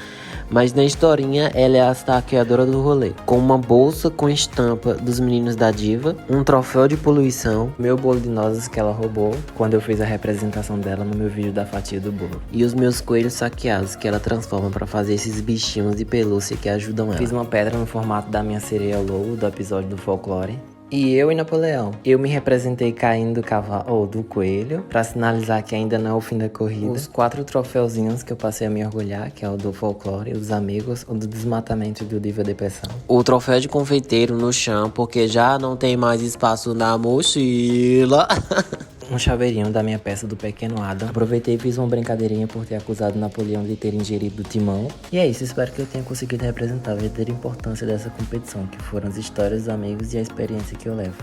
mas na historinha ela é a stalkeadora do rolê. Com uma bolsa com estampa dos meninos da Diva, um troféu de poluição, meu bolo de nozes que ela roubou quando eu fiz a representação dela no meu vídeo da fatia do bolo. E os meus coelhos saqueados que ela transforma para fazer esses bichinhos de pelúcia que ajudam ela. Fiz uma pedra no formato da minha sereia logo do episódio do Folclore. E eu e Napoleão. Eu me representei caindo do cavalo, ou do coelho, pra sinalizar que ainda não é o fim da corrida. Os 4 troféuzinhos que eu passei a me orgulhar, que é o do folclore, os amigos, o do desmatamento e do Diva Depressão. O troféu de confeiteiro no chão, porque já não tem mais espaço na mochila. um chaveirinho da minha peça do Pequeno Adam. Aproveitei e fiz uma brincadeirinha por ter acusado Napoleão de ter ingerido do timão. E é isso, espero que eu tenha conseguido representar a verdadeira importância dessa competição, que foram as histórias dos amigos e a experiência que eu levo.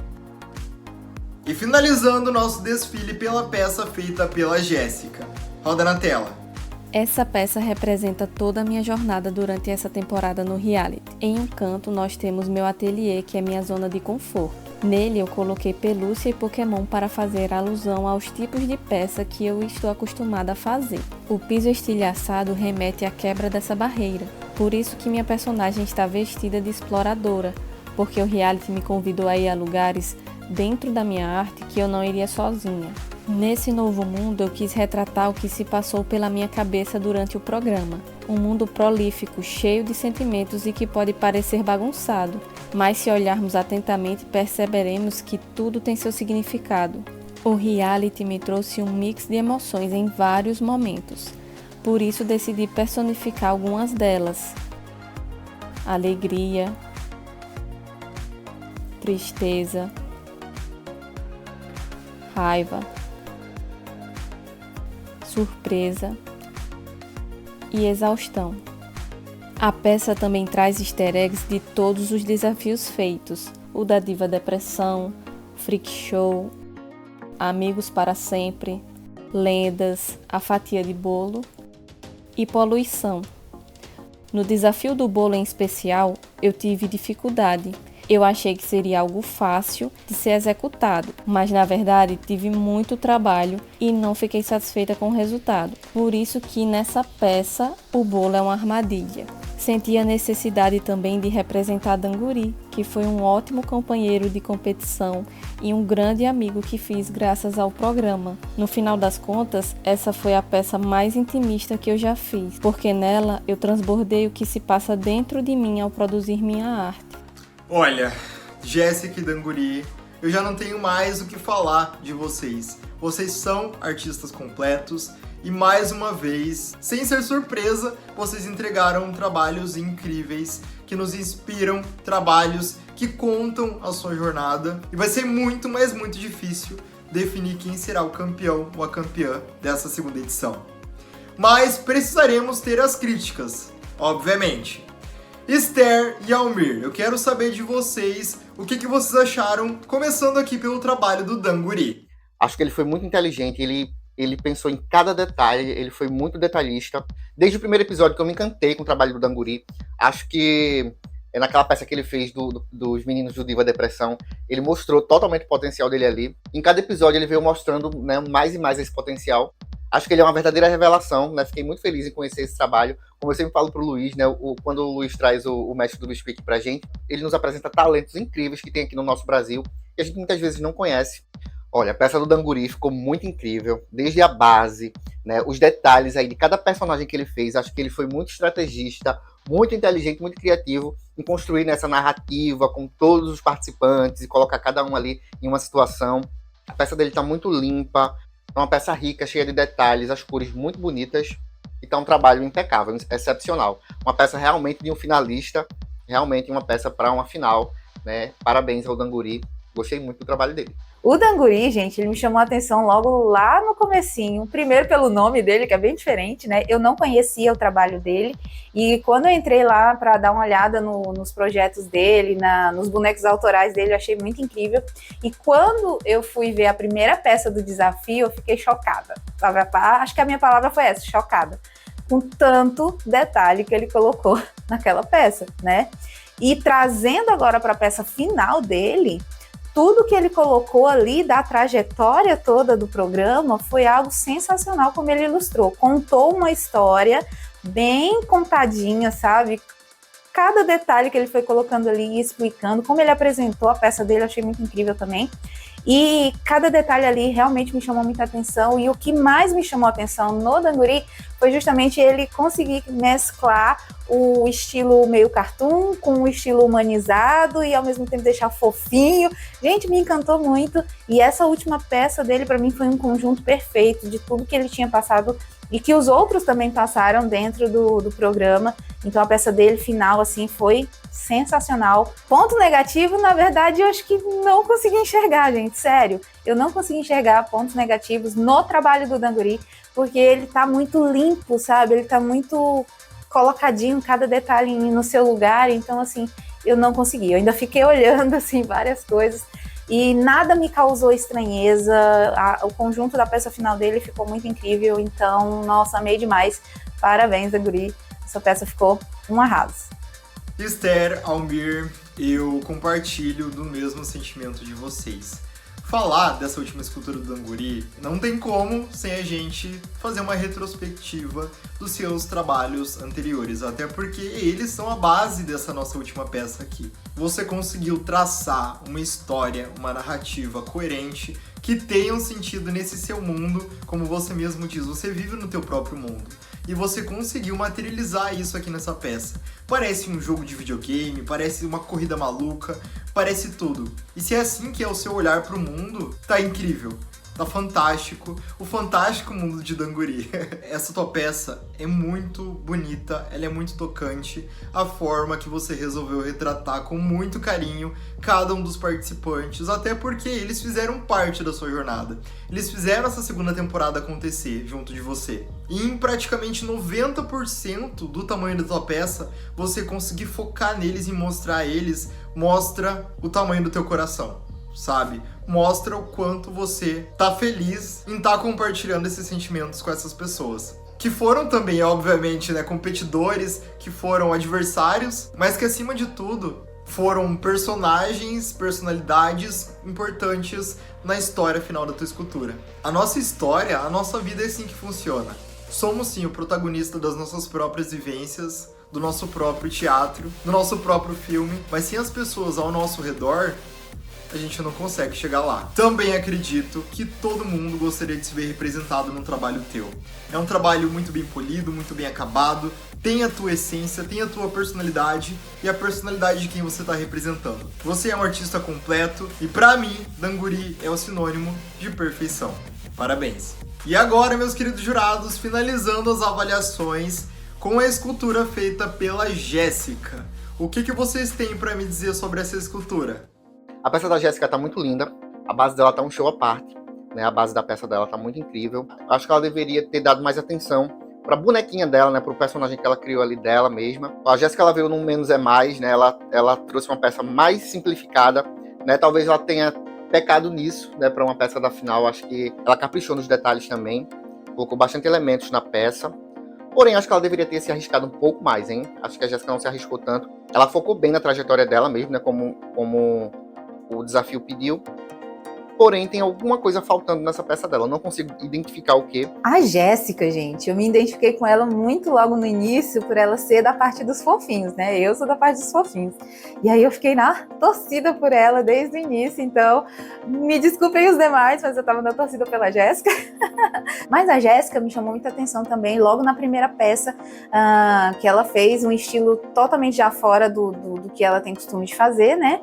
E finalizando o nosso desfile pela peça feita pela Jéssica. Roda na tela. Essa peça representa toda a minha jornada durante essa temporada no reality. Em um canto, nós temos meu ateliê, que é minha zona de conforto. Nele, eu coloquei pelúcia e Pokémon para fazer alusão aos tipos de peça que eu estou acostumada a fazer. O piso estilhaçado remete à quebra dessa barreira. Por isso que minha personagem está vestida de exploradora, porque o reality me convidou a ir a lugares dentro da minha arte que eu não iria sozinha. Nesse novo mundo, eu quis retratar o que se passou pela minha cabeça durante o programa. Um mundo prolífico, cheio de sentimentos e que pode parecer bagunçado, mas se olharmos atentamente, perceberemos que tudo tem seu significado. O reality me trouxe um mix de emoções em vários momentos. Por isso, decidi personificar algumas delas. Alegria, tristeza, raiva, surpresa e exaustão. A peça também traz easter eggs de todos os desafios feitos, o da Diva Depressão, Freak Show, Amigos para Sempre, Lendas, a fatia de bolo e poluição. No desafio do bolo em especial, eu tive dificuldade. Eu achei que seria algo fácil de ser executado, mas na verdade tive muito trabalho e não fiquei satisfeita com o resultado. Por isso que nessa peça o bolo é uma armadilha. Senti a necessidade também de representar Danguri, que foi um ótimo companheiro de competição e um grande amigo que fiz graças ao programa. No final das contas, essa foi a peça mais intimista que eu já fiz, porque nela eu transbordei o que se passa dentro de mim ao produzir minha arte. Olha, Jéssica e Danguri, eu já não tenho mais o que falar de vocês. Vocês são artistas completos e, mais uma vez, sem ser surpresa, vocês entregaram trabalhos incríveis que nos inspiram, trabalhos que contam a sua jornada. E vai ser muito, mas muito difícil definir quem será o campeão ou a campeã dessa segunda edição. Mas precisaremos ter as críticas, obviamente. Esther e Almir, eu quero saber de vocês o que vocês acharam, começando aqui pelo trabalho do Danguri. Acho que ele foi muito inteligente, ele pensou em cada detalhe, ele foi muito detalhista. Desde o primeiro episódio que eu me encantei com o trabalho do Danguri, acho que naquela peça que ele fez dos meninos do Diva Depressão, ele mostrou totalmente o potencial dele ali. Em cada episódio ele veio mostrando, né, mais e mais esse potencial. Acho que ele é uma verdadeira revelação, né? Fiquei muito feliz em conhecer esse trabalho. Como eu sempre falo pro Luiz, né? Quando o Luiz traz o mestre do Biscuit pra gente, ele nos apresenta talentos incríveis que tem aqui no nosso Brasil, que a gente muitas vezes não conhece. Olha, a peça do Danguri ficou muito incrível, desde a base, né? Os detalhes aí de cada personagem que ele fez. Acho que ele foi muito estrategista, muito inteligente, muito criativo em construir nessa narrativa com todos os participantes e colocar cada um ali em uma situação. A peça dele tá muito limpa, é uma peça rica, cheia de detalhes, as cores muito bonitas, e tá um trabalho impecável, excepcional. Uma peça realmente de um finalista, realmente uma peça para uma final, né? Parabéns ao Danguri, gostei muito do trabalho dele. O Danguri, gente, ele me chamou a atenção logo lá no comecinho, primeiro pelo nome dele, que é bem diferente, né? Eu não conhecia o trabalho dele, e quando eu entrei lá para dar uma olhada nos projetos dele, nos bonecos autorais dele, eu achei muito incrível. E quando eu fui ver a primeira peça do desafio, eu fiquei chocada. Acho que a minha palavra foi essa, chocada. Com tanto detalhe que ele colocou naquela peça, né? E trazendo agora para a peça final dele, tudo que ele colocou ali da trajetória toda do programa foi algo sensacional, como ele ilustrou. Contou uma história bem contadinha, sabe? Cada detalhe que ele foi colocando ali e explicando, como ele apresentou a peça dele, eu achei muito incrível também. E cada detalhe ali realmente me chamou muita atenção. E o que mais me chamou a atenção no Danguri foi justamente ele conseguir mesclar o estilo meio cartoon com o estilo humanizado e ao mesmo tempo deixar fofinho. Gente, me encantou muito. E essa última peça dele, para mim, foi um conjunto perfeito de tudo que ele tinha passado e que os outros também passaram dentro do programa. Então a peça dele final, assim, foi sensacional. Ponto negativo, na verdade, eu acho que não consegui enxergar, gente, sério. Eu não consegui enxergar pontos negativos no trabalho do Danguri, porque ele tá muito limpo, sabe? Ele tá muito colocadinho, cada detalhe no seu lugar. Então, assim, eu não consegui. Eu ainda fiquei olhando, assim, várias coisas e nada me causou estranheza. O conjunto da peça final dele ficou muito incrível. Então, nossa, amei demais. Parabéns, Danguri. Essa peça ficou um arraso. Esther, Almir, eu compartilho do mesmo sentimento de vocês. Falar dessa última escultura do Danguri não tem como sem a gente fazer uma retrospectiva dos seus trabalhos anteriores, até porque eles são a base dessa nossa última peça aqui. Você conseguiu traçar uma história, uma narrativa coerente que tenha um sentido nesse seu mundo, como você mesmo diz, você vive no teu próprio mundo. E você conseguiu materializar isso aqui nessa peça. Parece um jogo de videogame, parece uma corrida maluca, parece tudo. E se é assim que é o seu olhar pro mundo, tá incrível. Tá fantástico. O fantástico mundo de Danguri. Essa tua peça é muito bonita, ela é muito tocante. A forma que você resolveu retratar com muito carinho cada um dos participantes, até porque eles fizeram parte da sua jornada. Eles fizeram essa segunda temporada acontecer junto de você. E em praticamente 90% do tamanho da tua peça, você conseguir focar neles e mostrar a eles, mostra o tamanho do teu coração, sabe? Mostra o quanto você tá feliz em estar compartilhando esses sentimentos com essas pessoas. Que foram também, obviamente, né, competidores, que foram adversários, mas que acima de tudo foram personagens, personalidades importantes na história final da tua escultura. A nossa história, a nossa vida é assim que funciona. Somos sim o protagonista das nossas próprias vivências, do nosso próprio teatro, do nosso próprio filme, mas sem as pessoas ao nosso redor, a gente não consegue chegar lá. Também acredito que todo mundo gostaria de se ver representado num trabalho teu. É um trabalho muito bem polido, muito bem acabado, tem a tua essência, tem a tua personalidade e a personalidade de quem você está representando. Você é um artista completo e pra mim, Danguri é o sinônimo de perfeição. Parabéns! E agora, meus queridos jurados, finalizando as avaliações com a escultura feita pela Jéssica. O que vocês têm pra me dizer sobre essa escultura? A peça da Jéssica tá muito linda, a base dela tá um show à parte, né? A base da peça dela tá muito incrível. Acho que ela deveria ter dado mais atenção pra bonequinha dela, né? Pro personagem que ela criou ali dela mesma. A Jéssica, ela veio num Menos é Mais, né? Ela trouxe uma peça mais simplificada, né? Talvez ela tenha pecado nisso, né? Pra uma peça da final, acho que ela caprichou nos detalhes também, colocou bastante elementos na peça. Porém, acho que ela deveria ter se arriscado um pouco mais, hein? Acho que a Jéssica não se arriscou tanto. Ela focou bem na trajetória dela mesmo, né? Como o desafio pediu. Porém, tem alguma coisa faltando nessa peça dela. Eu não consigo identificar o quê. A Jéssica, gente, eu me identifiquei com ela muito logo no início por ela ser da parte dos fofinhos, né? Eu sou da parte dos fofinhos. E aí eu fiquei na torcida por ela desde o início, então me desculpem os demais, mas eu tava na torcida pela Jéssica. Mas a Jéssica me chamou muita atenção também logo na primeira peça, que ela fez um estilo totalmente já fora do que ela tem costume de fazer, né?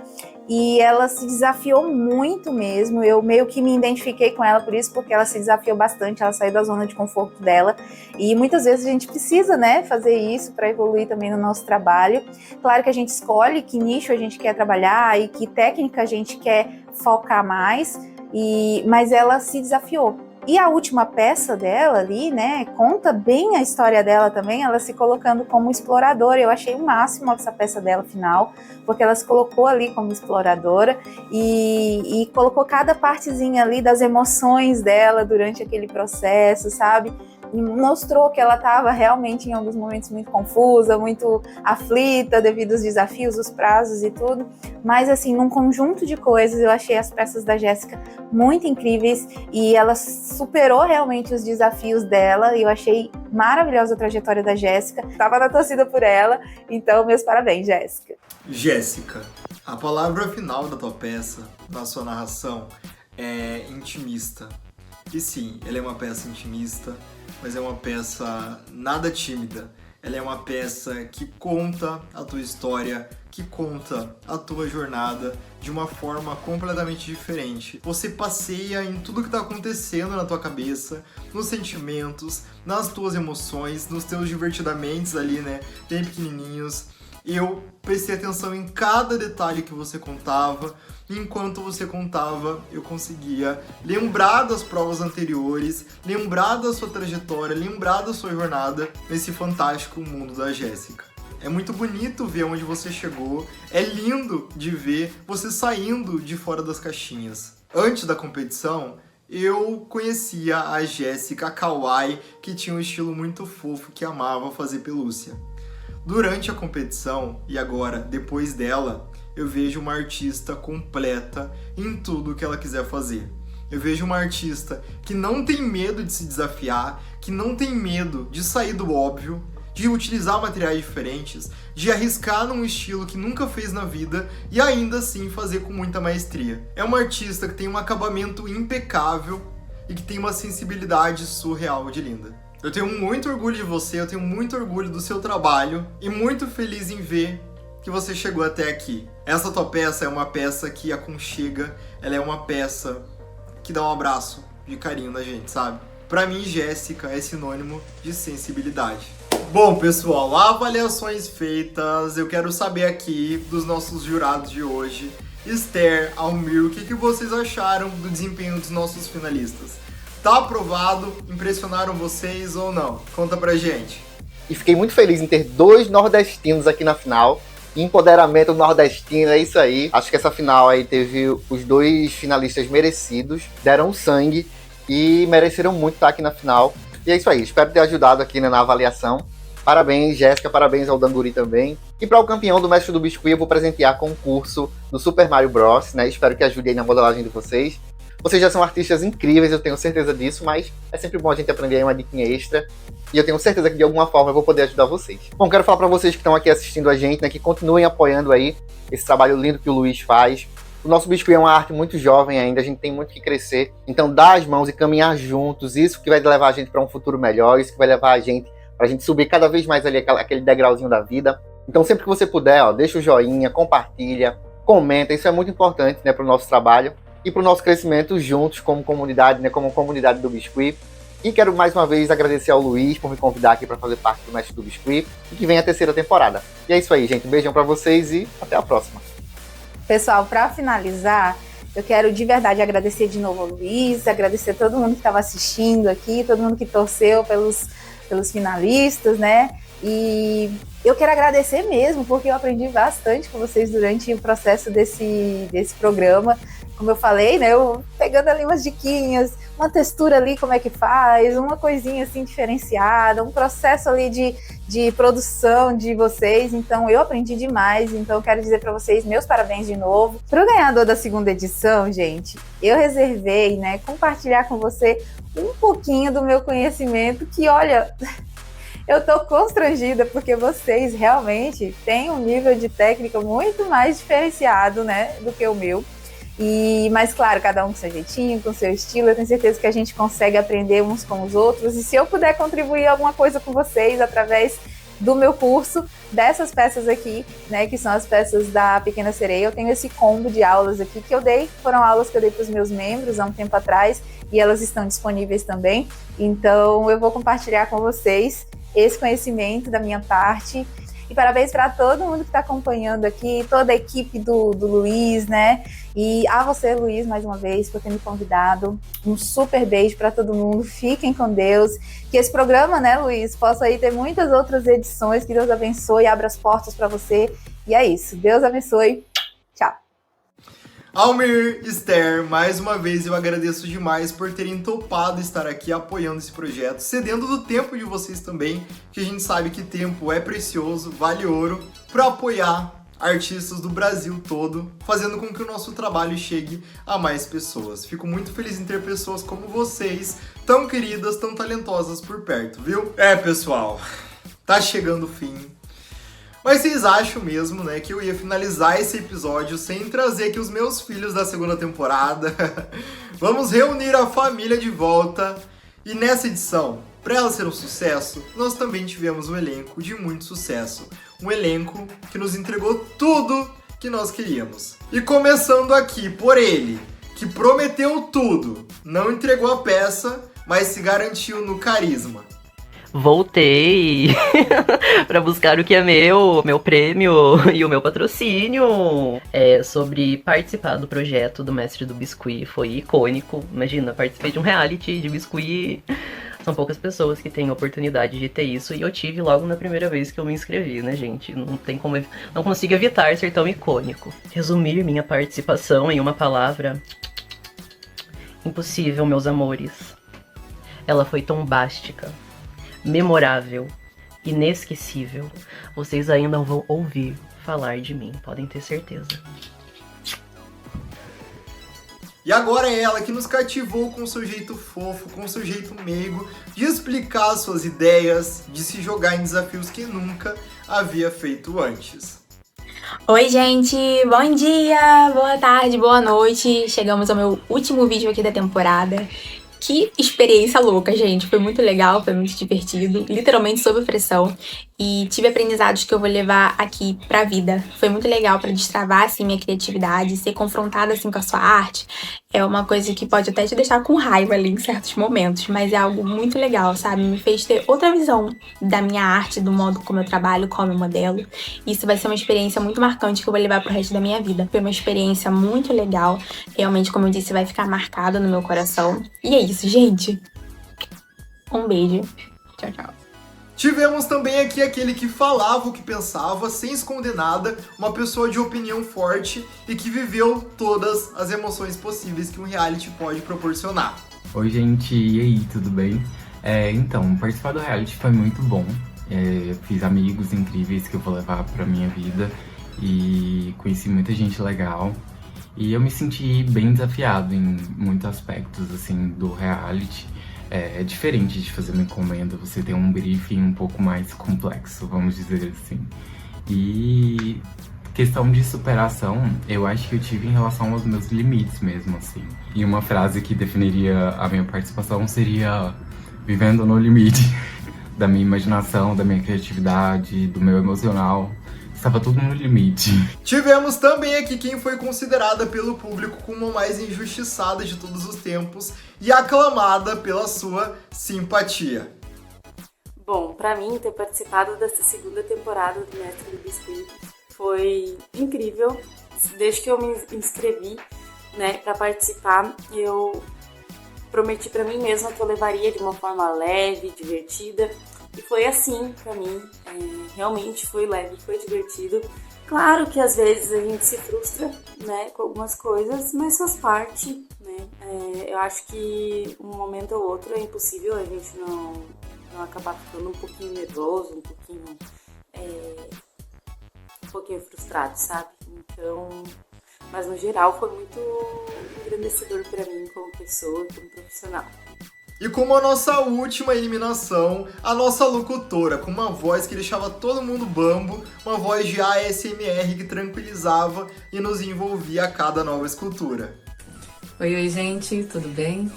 E ela se desafiou muito mesmo, eu meio que me identifiquei com ela por isso, porque ela se desafiou bastante, ela saiu da zona de conforto dela, e muitas vezes a gente precisa, né, fazer isso para evoluir também no nosso trabalho. Claro que a gente escolhe que nicho a gente quer trabalhar e que técnica a gente quer focar mais, mas ela se desafiou. E a última peça dela ali, né, conta bem a história dela também, ela se colocando como exploradora. Eu achei o máximo essa peça dela final, porque ela se colocou ali como exploradora e colocou cada partezinha ali das emoções dela durante aquele processo, sabe? E mostrou que ela estava realmente em alguns momentos muito confusa, muito aflita devido aos desafios, os prazos e tudo. Mas assim, num conjunto de coisas, eu achei as peças da Jéssica muito incríveis e ela superou realmente os desafios dela e eu achei maravilhosa a trajetória da Jéssica. Estava na torcida por ela, então meus parabéns, Jéssica. Jéssica, a palavra final da tua peça, na sua narração, é intimista. E sim, ela é uma peça intimista, mas é uma peça nada tímida. Ela é uma peça que conta a tua história, que conta a tua jornada de uma forma completamente diferente. Você passeia em tudo que tá acontecendo na tua cabeça, nos sentimentos, nas tuas emoções, nos teus divertidamente ali, né, bem pequenininhos. Eu prestei atenção em cada detalhe que você contava. Enquanto você contava, eu conseguia lembrar das provas anteriores, lembrar da sua trajetória, lembrar da sua jornada nesse fantástico mundo da Jéssica. É muito bonito ver onde você chegou, é lindo de ver você saindo de fora das caixinhas. Antes da competição, eu conhecia a Jéssica Kawaii, que tinha um estilo muito fofo, que amava fazer pelúcia. Durante a competição, e agora, depois dela, eu vejo uma artista completa em tudo que ela quiser fazer. Eu vejo uma artista que não tem medo de se desafiar, que não tem medo de sair do óbvio, de utilizar materiais diferentes, de arriscar num estilo que nunca fez na vida e ainda assim fazer com muita maestria. É uma artista que tem um acabamento impecável e que tem uma sensibilidade surreal de linda. Eu tenho muito orgulho de você, eu tenho muito orgulho do seu trabalho e muito feliz em ver que você chegou até aqui. Essa tua peça é uma peça que aconchega, ela é uma peça que dá um abraço de carinho na gente, sabe? Pra mim, Jéssica é sinônimo de sensibilidade. Bom, pessoal, avaliações feitas, eu quero saber aqui dos nossos jurados de hoje, Esther, Almir, o que vocês acharam do desempenho dos nossos finalistas? Tá aprovado? Impressionaram vocês ou não? Conta pra gente. E fiquei muito feliz em ter 2 nordestinos aqui na final. Empoderamento nordestino, é isso aí. Acho que essa final aí teve os 2 finalistas merecidos, deram sangue e mereceram muito estar aqui na final. E é isso aí, espero ter ajudado aqui, né, na avaliação. Parabéns, Jéssica, parabéns ao Danguri também. E para o campeão do Mestre do Biscuit, eu vou presentear com o curso do Super Mario Bros, né? Espero que ajude aí na modelagem de vocês. Vocês já são artistas incríveis, eu tenho certeza disso, mas é sempre bom a gente aprender aí uma diquinha extra. E eu tenho certeza que de alguma forma eu vou poder ajudar vocês. Bom, quero falar para vocês que estão aqui assistindo a gente, né, que continuem apoiando aí esse trabalho lindo que o Luiz faz. O nosso Biscuit é uma arte muito jovem ainda, a gente tem muito que crescer. Então dar as mãos e caminhar juntos, isso que vai levar a gente para um futuro melhor, isso que vai levar a gente pra gente subir cada vez mais ali aquele degrauzinho da vida. Então sempre que você puder, ó, deixa o joinha, compartilha, comenta, isso é muito importante, né, para o nosso trabalho e para o nosso crescimento juntos como comunidade, né, como comunidade do Biscuit. E quero mais uma vez agradecer ao Luiz por me convidar aqui para fazer parte do Mestre do Biscuit e que vem a 3ª temporada. E é isso aí, gente. Um beijão para vocês e até a próxima. Pessoal, para finalizar, eu quero de verdade agradecer de novo ao Luiz, agradecer a todo mundo que estava assistindo aqui, todo mundo que torceu pelos finalistas, né? E eu quero agradecer mesmo, porque eu aprendi bastante com vocês durante o processo desse programa. Como eu falei, né, eu pegando ali umas diquinhas, uma textura ali, como é que faz, uma coisinha assim diferenciada, um processo ali de produção de vocês. Então eu aprendi demais, então eu quero dizer para vocês meus parabéns de novo. Para o ganhador da 2ª edição, gente, eu reservei, né, compartilhar com você um pouquinho do meu conhecimento que, olha... Eu tô constrangida porque vocês realmente têm um nível de técnica muito mais diferenciado, né, do que o meu. Mas claro, cada um com seu jeitinho, com seu estilo, eu tenho certeza que a gente consegue aprender uns com os outros. E se eu puder contribuir alguma coisa com vocês através do meu curso, dessas peças aqui, né, que são as peças da Pequena Sereia, eu tenho esse combo de aulas aqui que eu dei, foram aulas que eu dei para os meus membros há um tempo atrás e elas estão disponíveis também. Então eu vou compartilhar com vocês esse conhecimento da minha parte. E parabéns para todo mundo que está acompanhando aqui, toda a equipe do Luiz, né? E a você, Luiz, mais uma vez, por ter me convidado. Um super beijo para todo mundo. Fiquem com Deus. Que esse programa, né, Luiz, possa aí ter muitas outras edições. Que Deus abençoe, abra as portas para você. E é isso. Deus abençoe. Tchau. Almir, Esther, mais uma vez eu agradeço demais por terem topado estar aqui apoiando esse projeto, cedendo do tempo de vocês também, que a gente sabe que tempo é precioso, vale ouro, para apoiar artistas do Brasil todo, fazendo com que o nosso trabalho chegue a mais pessoas. Fico muito feliz em ter pessoas como vocês, tão queridas, tão talentosas por perto, viu? É, pessoal, tá chegando o fim. Mas vocês acham mesmo, né, que eu ia finalizar esse episódio sem trazer aqui os meus filhos da 2ª temporada? Vamos reunir a família de volta. E nessa edição, Para ela ser um sucesso, nós também tivemos um elenco de muito sucesso. Um elenco que nos entregou tudo que nós queríamos. E começando aqui por ele, que prometeu tudo, não entregou a peça, mas se garantiu no carisma. Voltei para buscar o que é meu prêmio e o meu patrocínio. Sobre participar do projeto do Mestre do Biscuit, foi icônico. Imagina, participei de um reality de biscuit. São poucas pessoas que têm a oportunidade de ter isso, e eu tive logo na primeira vez que eu me inscrevi, né, gente? Não consigo evitar ser tão icônico. Resumir minha participação em uma palavra: impossível, meus amores. Ela foi tombástica, memorável, inesquecível. Vocês ainda vão ouvir falar de mim, podem ter certeza. E agora é ela que nos cativou com seu jeito fofo, com seu jeito meigo, de explicar suas ideias, de se jogar em desafios que nunca havia feito antes. Oi, gente! Bom dia, boa tarde, boa noite! Chegamos ao meu último vídeo aqui da temporada. Que experiência louca, gente! Foi muito legal, foi muito divertido, literalmente sob pressão. E tive aprendizados que eu vou levar aqui pra vida. Foi muito legal pra destravar, assim, minha criatividade, ser confrontada, assim, com a sua arte. É uma coisa que pode até te deixar com raiva ali em certos momentos, mas é algo muito legal, sabe? Me fez ter outra visão da minha arte, do modo como eu trabalho, como eu modelo. Isso vai ser uma experiência muito marcante que eu vou levar pro resto da minha vida. Foi uma experiência muito legal. Realmente, como eu disse, vai ficar marcada no meu coração. E é isso, gente. Um beijo. Tchau, tchau. Tivemos também aqui aquele que falava o que pensava, sem esconder nada, uma pessoa de opinião forte e que viveu todas as emoções possíveis que um reality pode proporcionar. Oi, gente, e aí, tudo bem? Então, participar do reality foi muito bom. Fiz amigos incríveis que eu vou levar pra minha vida e conheci muita gente legal. E eu me senti bem desafiado em muitos aspectos, assim, do reality. É diferente de fazer uma encomenda, você tem um briefing um pouco mais complexo, vamos dizer assim. E questão de superação, eu acho que eu tive em relação aos meus limites mesmo, assim. E uma frase que definiria a minha participação seria: vivendo no limite da minha imaginação, da minha criatividade, do meu emocional. Estava tudo no limite. Tivemos também aqui quem foi considerada pelo público como a mais injustiçada de todos os tempos e aclamada pela sua simpatia. Bom, pra mim ter participado dessa segunda temporada do Mestre do Biscuit foi incrível. Desde que eu me inscrevi, né, pra participar, eu prometi pra mim mesma que eu levaria de uma forma leve, divertida. E foi assim pra mim, realmente foi leve, foi divertido. Claro que às vezes a gente se frustra, né, com algumas coisas, mas faz parte, né. Eu acho que um momento ou outro é impossível a gente não acabar ficando um pouquinho nervoso, um pouquinho frustrado, sabe? Então, mas no geral foi muito engrandecedor pra mim como pessoa, como profissional. E como a nossa última eliminação, a nossa locutora, com uma voz que deixava todo mundo bambo, uma voz de ASMR que tranquilizava e nos envolvia a cada nova escultura. Oi, gente, tudo bem?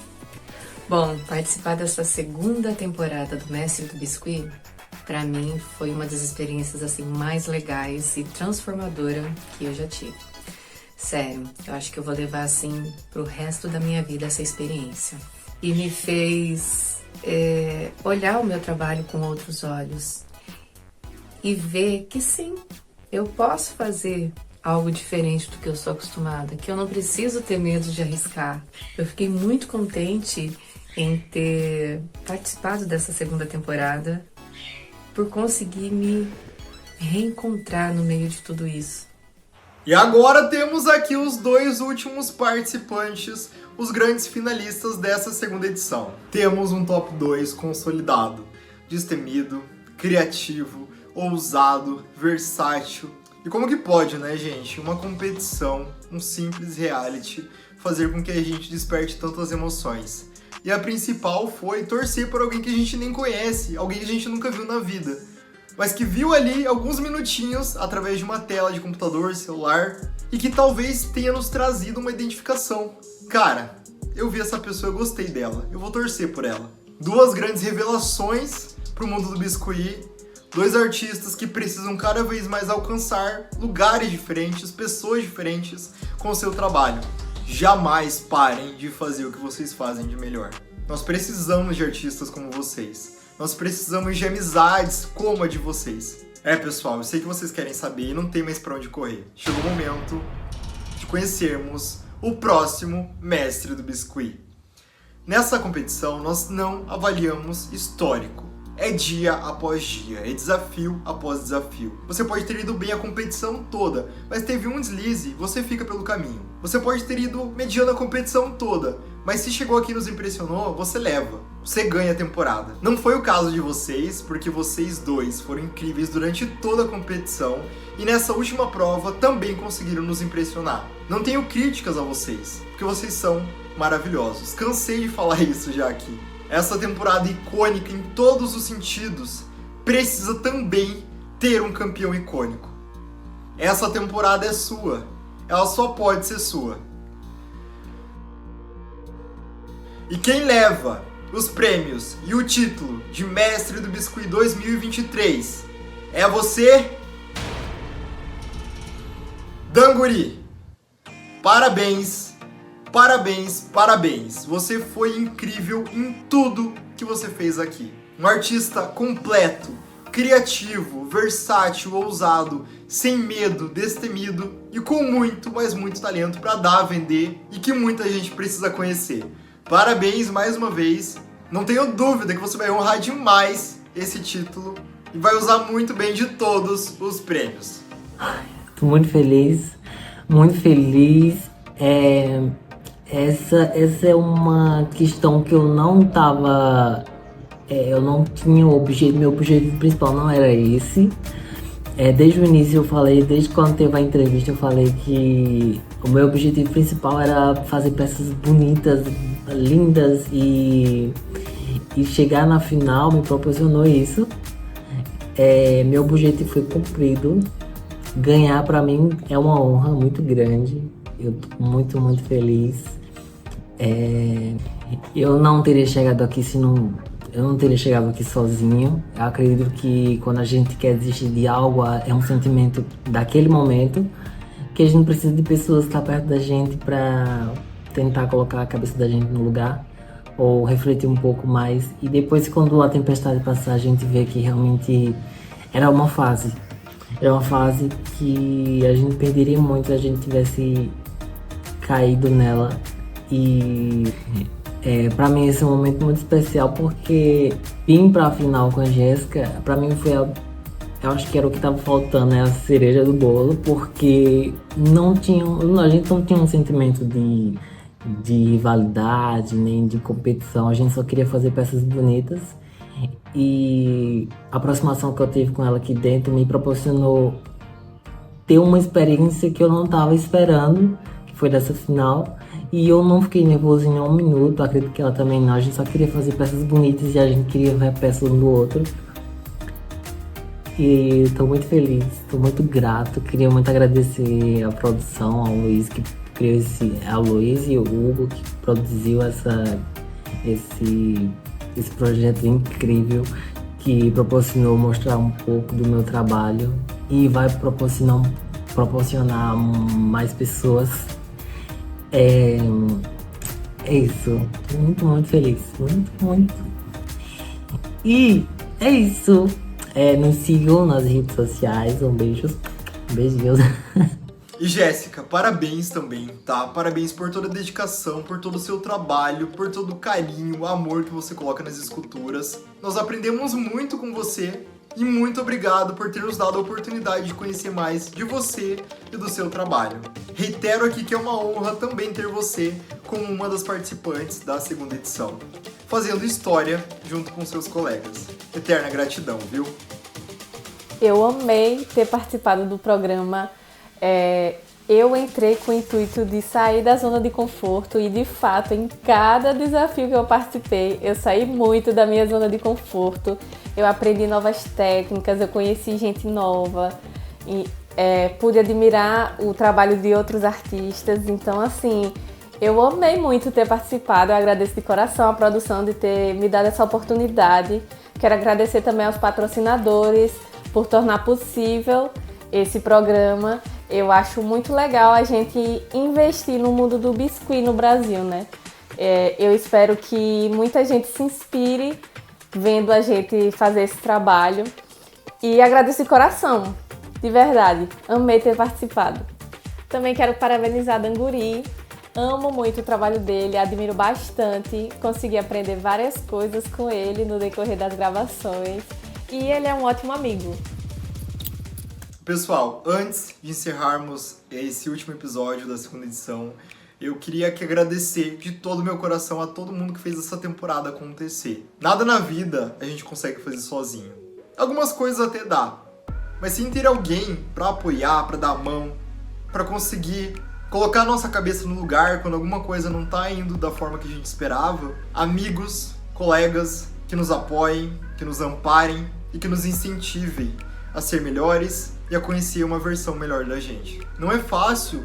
Bom, participar dessa segunda temporada do Mestre do Biscuit, pra mim, foi uma das experiências assim mais legais e transformadora que eu já tive. Sério, eu acho que eu vou levar assim pro resto da minha vida essa experiência. E me fez olhar o meu trabalho com outros olhos e ver que sim, eu posso fazer algo diferente do que eu sou acostumada, que eu não preciso ter medo de arriscar. Eu fiquei muito contente em ter participado dessa segunda temporada por conseguir me reencontrar no meio de tudo isso. E agora temos aqui os dois últimos participantes, os grandes finalistas dessa segunda edição. Temos um top 2 consolidado, destemido, criativo, ousado, versátil. E como que pode, né, gente? Uma competição, um simples reality, fazer com que a gente desperte tantas emoções. E a principal foi torcer por alguém que a gente nem conhece, alguém que a gente nunca viu na vida, mas que viu ali alguns minutinhos através de uma tela de computador, celular, e que talvez tenha nos trazido uma identificação. Cara, eu vi essa pessoa, eu gostei dela, eu vou torcer por ela. duas grandes revelações para o mundo do biscuit, dois artistas que precisam cada vez mais alcançar lugares diferentes, pessoas diferentes com o seu trabalho. Jamais parem de fazer o que vocês fazem de melhor. Nós precisamos de artistas como vocês. Nós precisamos de amizades como a de vocês. Pessoal, eu sei que vocês querem saber e não tem mais pra onde correr. Chegou o momento de conhecermos o próximo mestre do biscuit. Nessa competição, nós não avaliamos histórico. É dia após dia, é desafio após desafio. Você pode ter ido bem a competição toda, mas teve um deslize, você fica pelo caminho. Você pode ter ido mediano a competição toda, mas se chegou aqui e nos impressionou, você leva. Você ganha a temporada. Não foi o caso de vocês, porque vocês dois foram incríveis durante toda a competição e nessa última prova também conseguiram nos impressionar. Não tenho críticas a vocês, porque vocês são maravilhosos. Cansei de falar isso já aqui. Essa temporada icônica em todos os sentidos precisa também ter um campeão icônico. Essa temporada é sua. Ela só pode ser sua. E quem leva os prêmios e o título de Mestre do Biscuit 2023 é você, Danguri. Parabéns, parabéns, parabéns. Você foi incrível em tudo que você fez aqui. Um artista completo, criativo, versátil, ousado, sem medo, destemido e com muito, mas muito talento para dar a vender e que muita gente precisa conhecer. Parabéns mais uma vez. Não tenho dúvida que você vai honrar demais esse título e vai usar muito bem de todos os prêmios. Tô muito feliz, muito feliz. Essa é uma questão que eu não tava... eu não tinha o objetivo, meu objetivo principal não era esse. Desde o início eu falei, desde quando teve a entrevista eu falei que o meu objetivo principal era fazer peças bonitas, lindas e chegar na final me proporcionou isso. Meu objetivo foi cumprido. Ganhar pra mim é uma honra muito grande. Eu tô muito, muito feliz. Eu não teria chegado aqui eu não teria chegado aqui sozinho. Eu acredito que quando a gente quer desistir de algo, é um sentimento daquele momento, que a gente precisa de pessoas que estão perto da gente para tentar colocar a cabeça da gente no lugar, ou refletir um pouco mais. E depois, quando a tempestade passar, a gente vê que realmente era uma fase. Era uma fase que a gente perderia muito se a gente tivesse caído nela. E pra mim esse é um momento muito especial, porque vir pra final com a Jéssica, pra mim foi eu acho que era o que tava faltando, a cereja do bolo, porque a gente não tinha um sentimento de rivalidade, nem de competição, a gente só queria fazer peças bonitas. E a aproximação que eu tive com ela aqui dentro me proporcionou ter uma experiência que eu não tava esperando, que foi dessa final. E eu não fiquei nervoso em nenhum minuto, acredito que ela também não. A gente só queria fazer peças bonitas e a gente queria ver a peça um do outro. E tô muito feliz, tô muito grato. Queria muito agradecer a produção, ao Luiz que criou a Luiz e o Hugo que produziu esse projeto incrível, que proporcionou mostrar um pouco do meu trabalho e vai proporcionar mais pessoas. É isso, tô muito, muito feliz, muito, muito. E é isso, nos sigam nas redes sociais, beijinhos. E Jéssica, parabéns também, tá? Parabéns por toda a dedicação, por todo o seu trabalho, por todo o carinho, o amor que você coloca nas esculturas. Nós aprendemos muito com você e muito obrigado por ter nos dado a oportunidade de conhecer mais de você e do seu trabalho. Reitero aqui que é uma honra também ter você como uma das participantes da segunda edição, fazendo história junto com seus colegas. Eterna gratidão, viu? Eu amei ter participado do programa. Eu entrei com o intuito de sair da zona de conforto e, de fato, em cada desafio que eu participei, eu saí muito da minha zona de conforto. Eu aprendi novas técnicas, eu conheci gente nova e pude admirar o trabalho de outros artistas. Então, assim, Eu amei muito ter participado, eu agradeço de coração a produção de ter me dado essa oportunidade. Quero agradecer também aos patrocinadores por tornar possível esse programa. Eu acho muito legal a gente investir no mundo do biscuit no Brasil, né? Eu espero que muita gente se inspire vendo a gente fazer esse trabalho. E agradeço de coração, de verdade. Amei ter participado. Também quero parabenizar Danguri. Amo muito o trabalho dele, admiro bastante. Consegui aprender várias coisas com ele no decorrer das gravações. E ele é um ótimo amigo. Pessoal, antes de encerrarmos esse último episódio da segunda edição, eu queria aqui agradecer de todo o meu coração a todo mundo que fez essa temporada acontecer. Nada na vida a gente consegue fazer sozinho. Algumas coisas até dá, mas sem ter alguém pra apoiar, pra dar a mão, pra conseguir colocar a nossa cabeça no lugar quando alguma coisa não tá indo da forma que a gente esperava, amigos, colegas que nos apoiem, que nos amparem e que nos incentivem a ser melhores e a conhecer uma versão melhor da gente. Não é fácil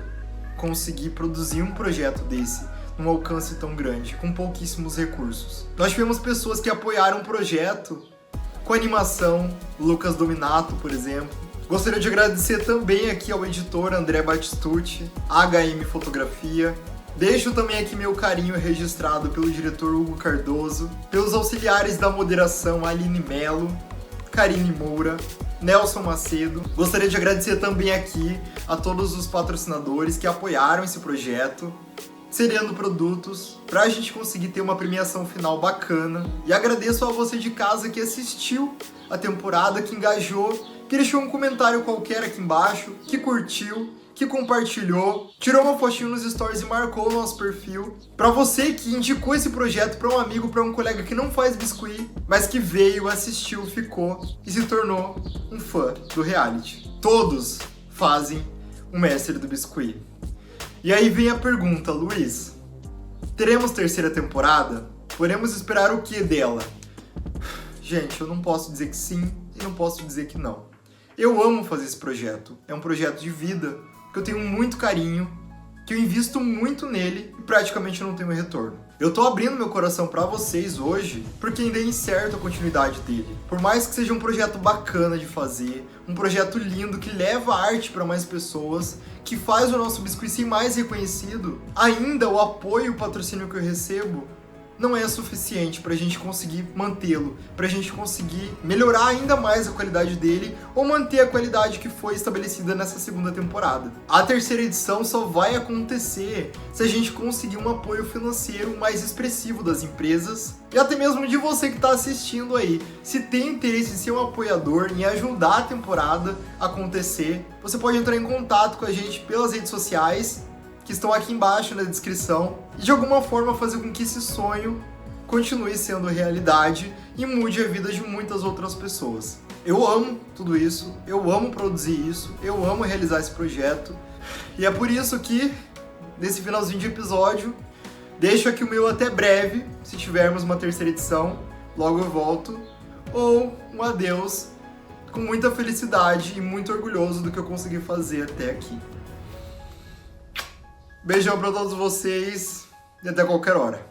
conseguir produzir um projeto desse num alcance tão grande, com pouquíssimos recursos. Nós tivemos pessoas que apoiaram o projeto com animação, Lucas Dominato, por exemplo. Gostaria de agradecer também aqui ao editor André Batistucci, HM Fotografia. Deixo também aqui meu carinho registrado pelo diretor Hugo Cardoso, pelos auxiliares da moderação Aline Melo, Karine Moura, Nelson Macedo. Gostaria de agradecer também aqui a todos os patrocinadores que apoiaram esse projeto, seriando produtos, para a gente conseguir ter uma premiação final bacana. E agradeço a você de casa que assistiu a temporada, que engajou, que deixou um comentário qualquer aqui embaixo, que curtiu, que compartilhou, tirou uma fotinho nos stories e marcou o nosso perfil. Para você que indicou esse projeto para um amigo, para um colega que não faz biscuit, mas que veio, assistiu, ficou e se tornou um fã do reality. Todos fazem um mestre do biscuit. E aí vem a pergunta, Luiz, teremos terceira temporada? Podemos esperar o que dela? Gente, eu não posso dizer que sim e não posso dizer que não. Eu amo fazer esse projeto, é um projeto de vida, que eu tenho muito carinho, que eu invisto muito nele e praticamente não tenho retorno. Eu tô abrindo meu coração pra vocês hoje, porque ainda é incerto a continuidade dele. Por mais que seja um projeto bacana de fazer, um projeto lindo que leva a arte pra mais pessoas, que faz o nosso biscuit ser mais reconhecido, ainda o apoio e o patrocínio que eu recebo não é suficiente pra gente conseguir mantê-lo, pra gente conseguir melhorar ainda mais a qualidade dele ou manter a qualidade que foi estabelecida nessa segunda temporada. A terceira edição só vai acontecer se a gente conseguir um apoio financeiro mais expressivo das empresas e até mesmo de você que está assistindo aí. Se tem interesse em ser um apoiador, em ajudar a temporada a acontecer, você pode entrar em contato com a gente pelas redes sociais, que estão aqui embaixo na descrição, e de alguma forma fazer com que esse sonho continue sendo realidade e mude a vida de muitas outras pessoas. Eu amo tudo isso, eu amo produzir isso, eu amo realizar esse projeto, e é por isso que, nesse finalzinho de episódio, deixo aqui o meu até breve, se tivermos uma terceira edição, logo eu volto, ou um adeus, com muita felicidade e muito orgulhoso do que eu consegui fazer até aqui. Beijão pra todos vocês e até qualquer hora.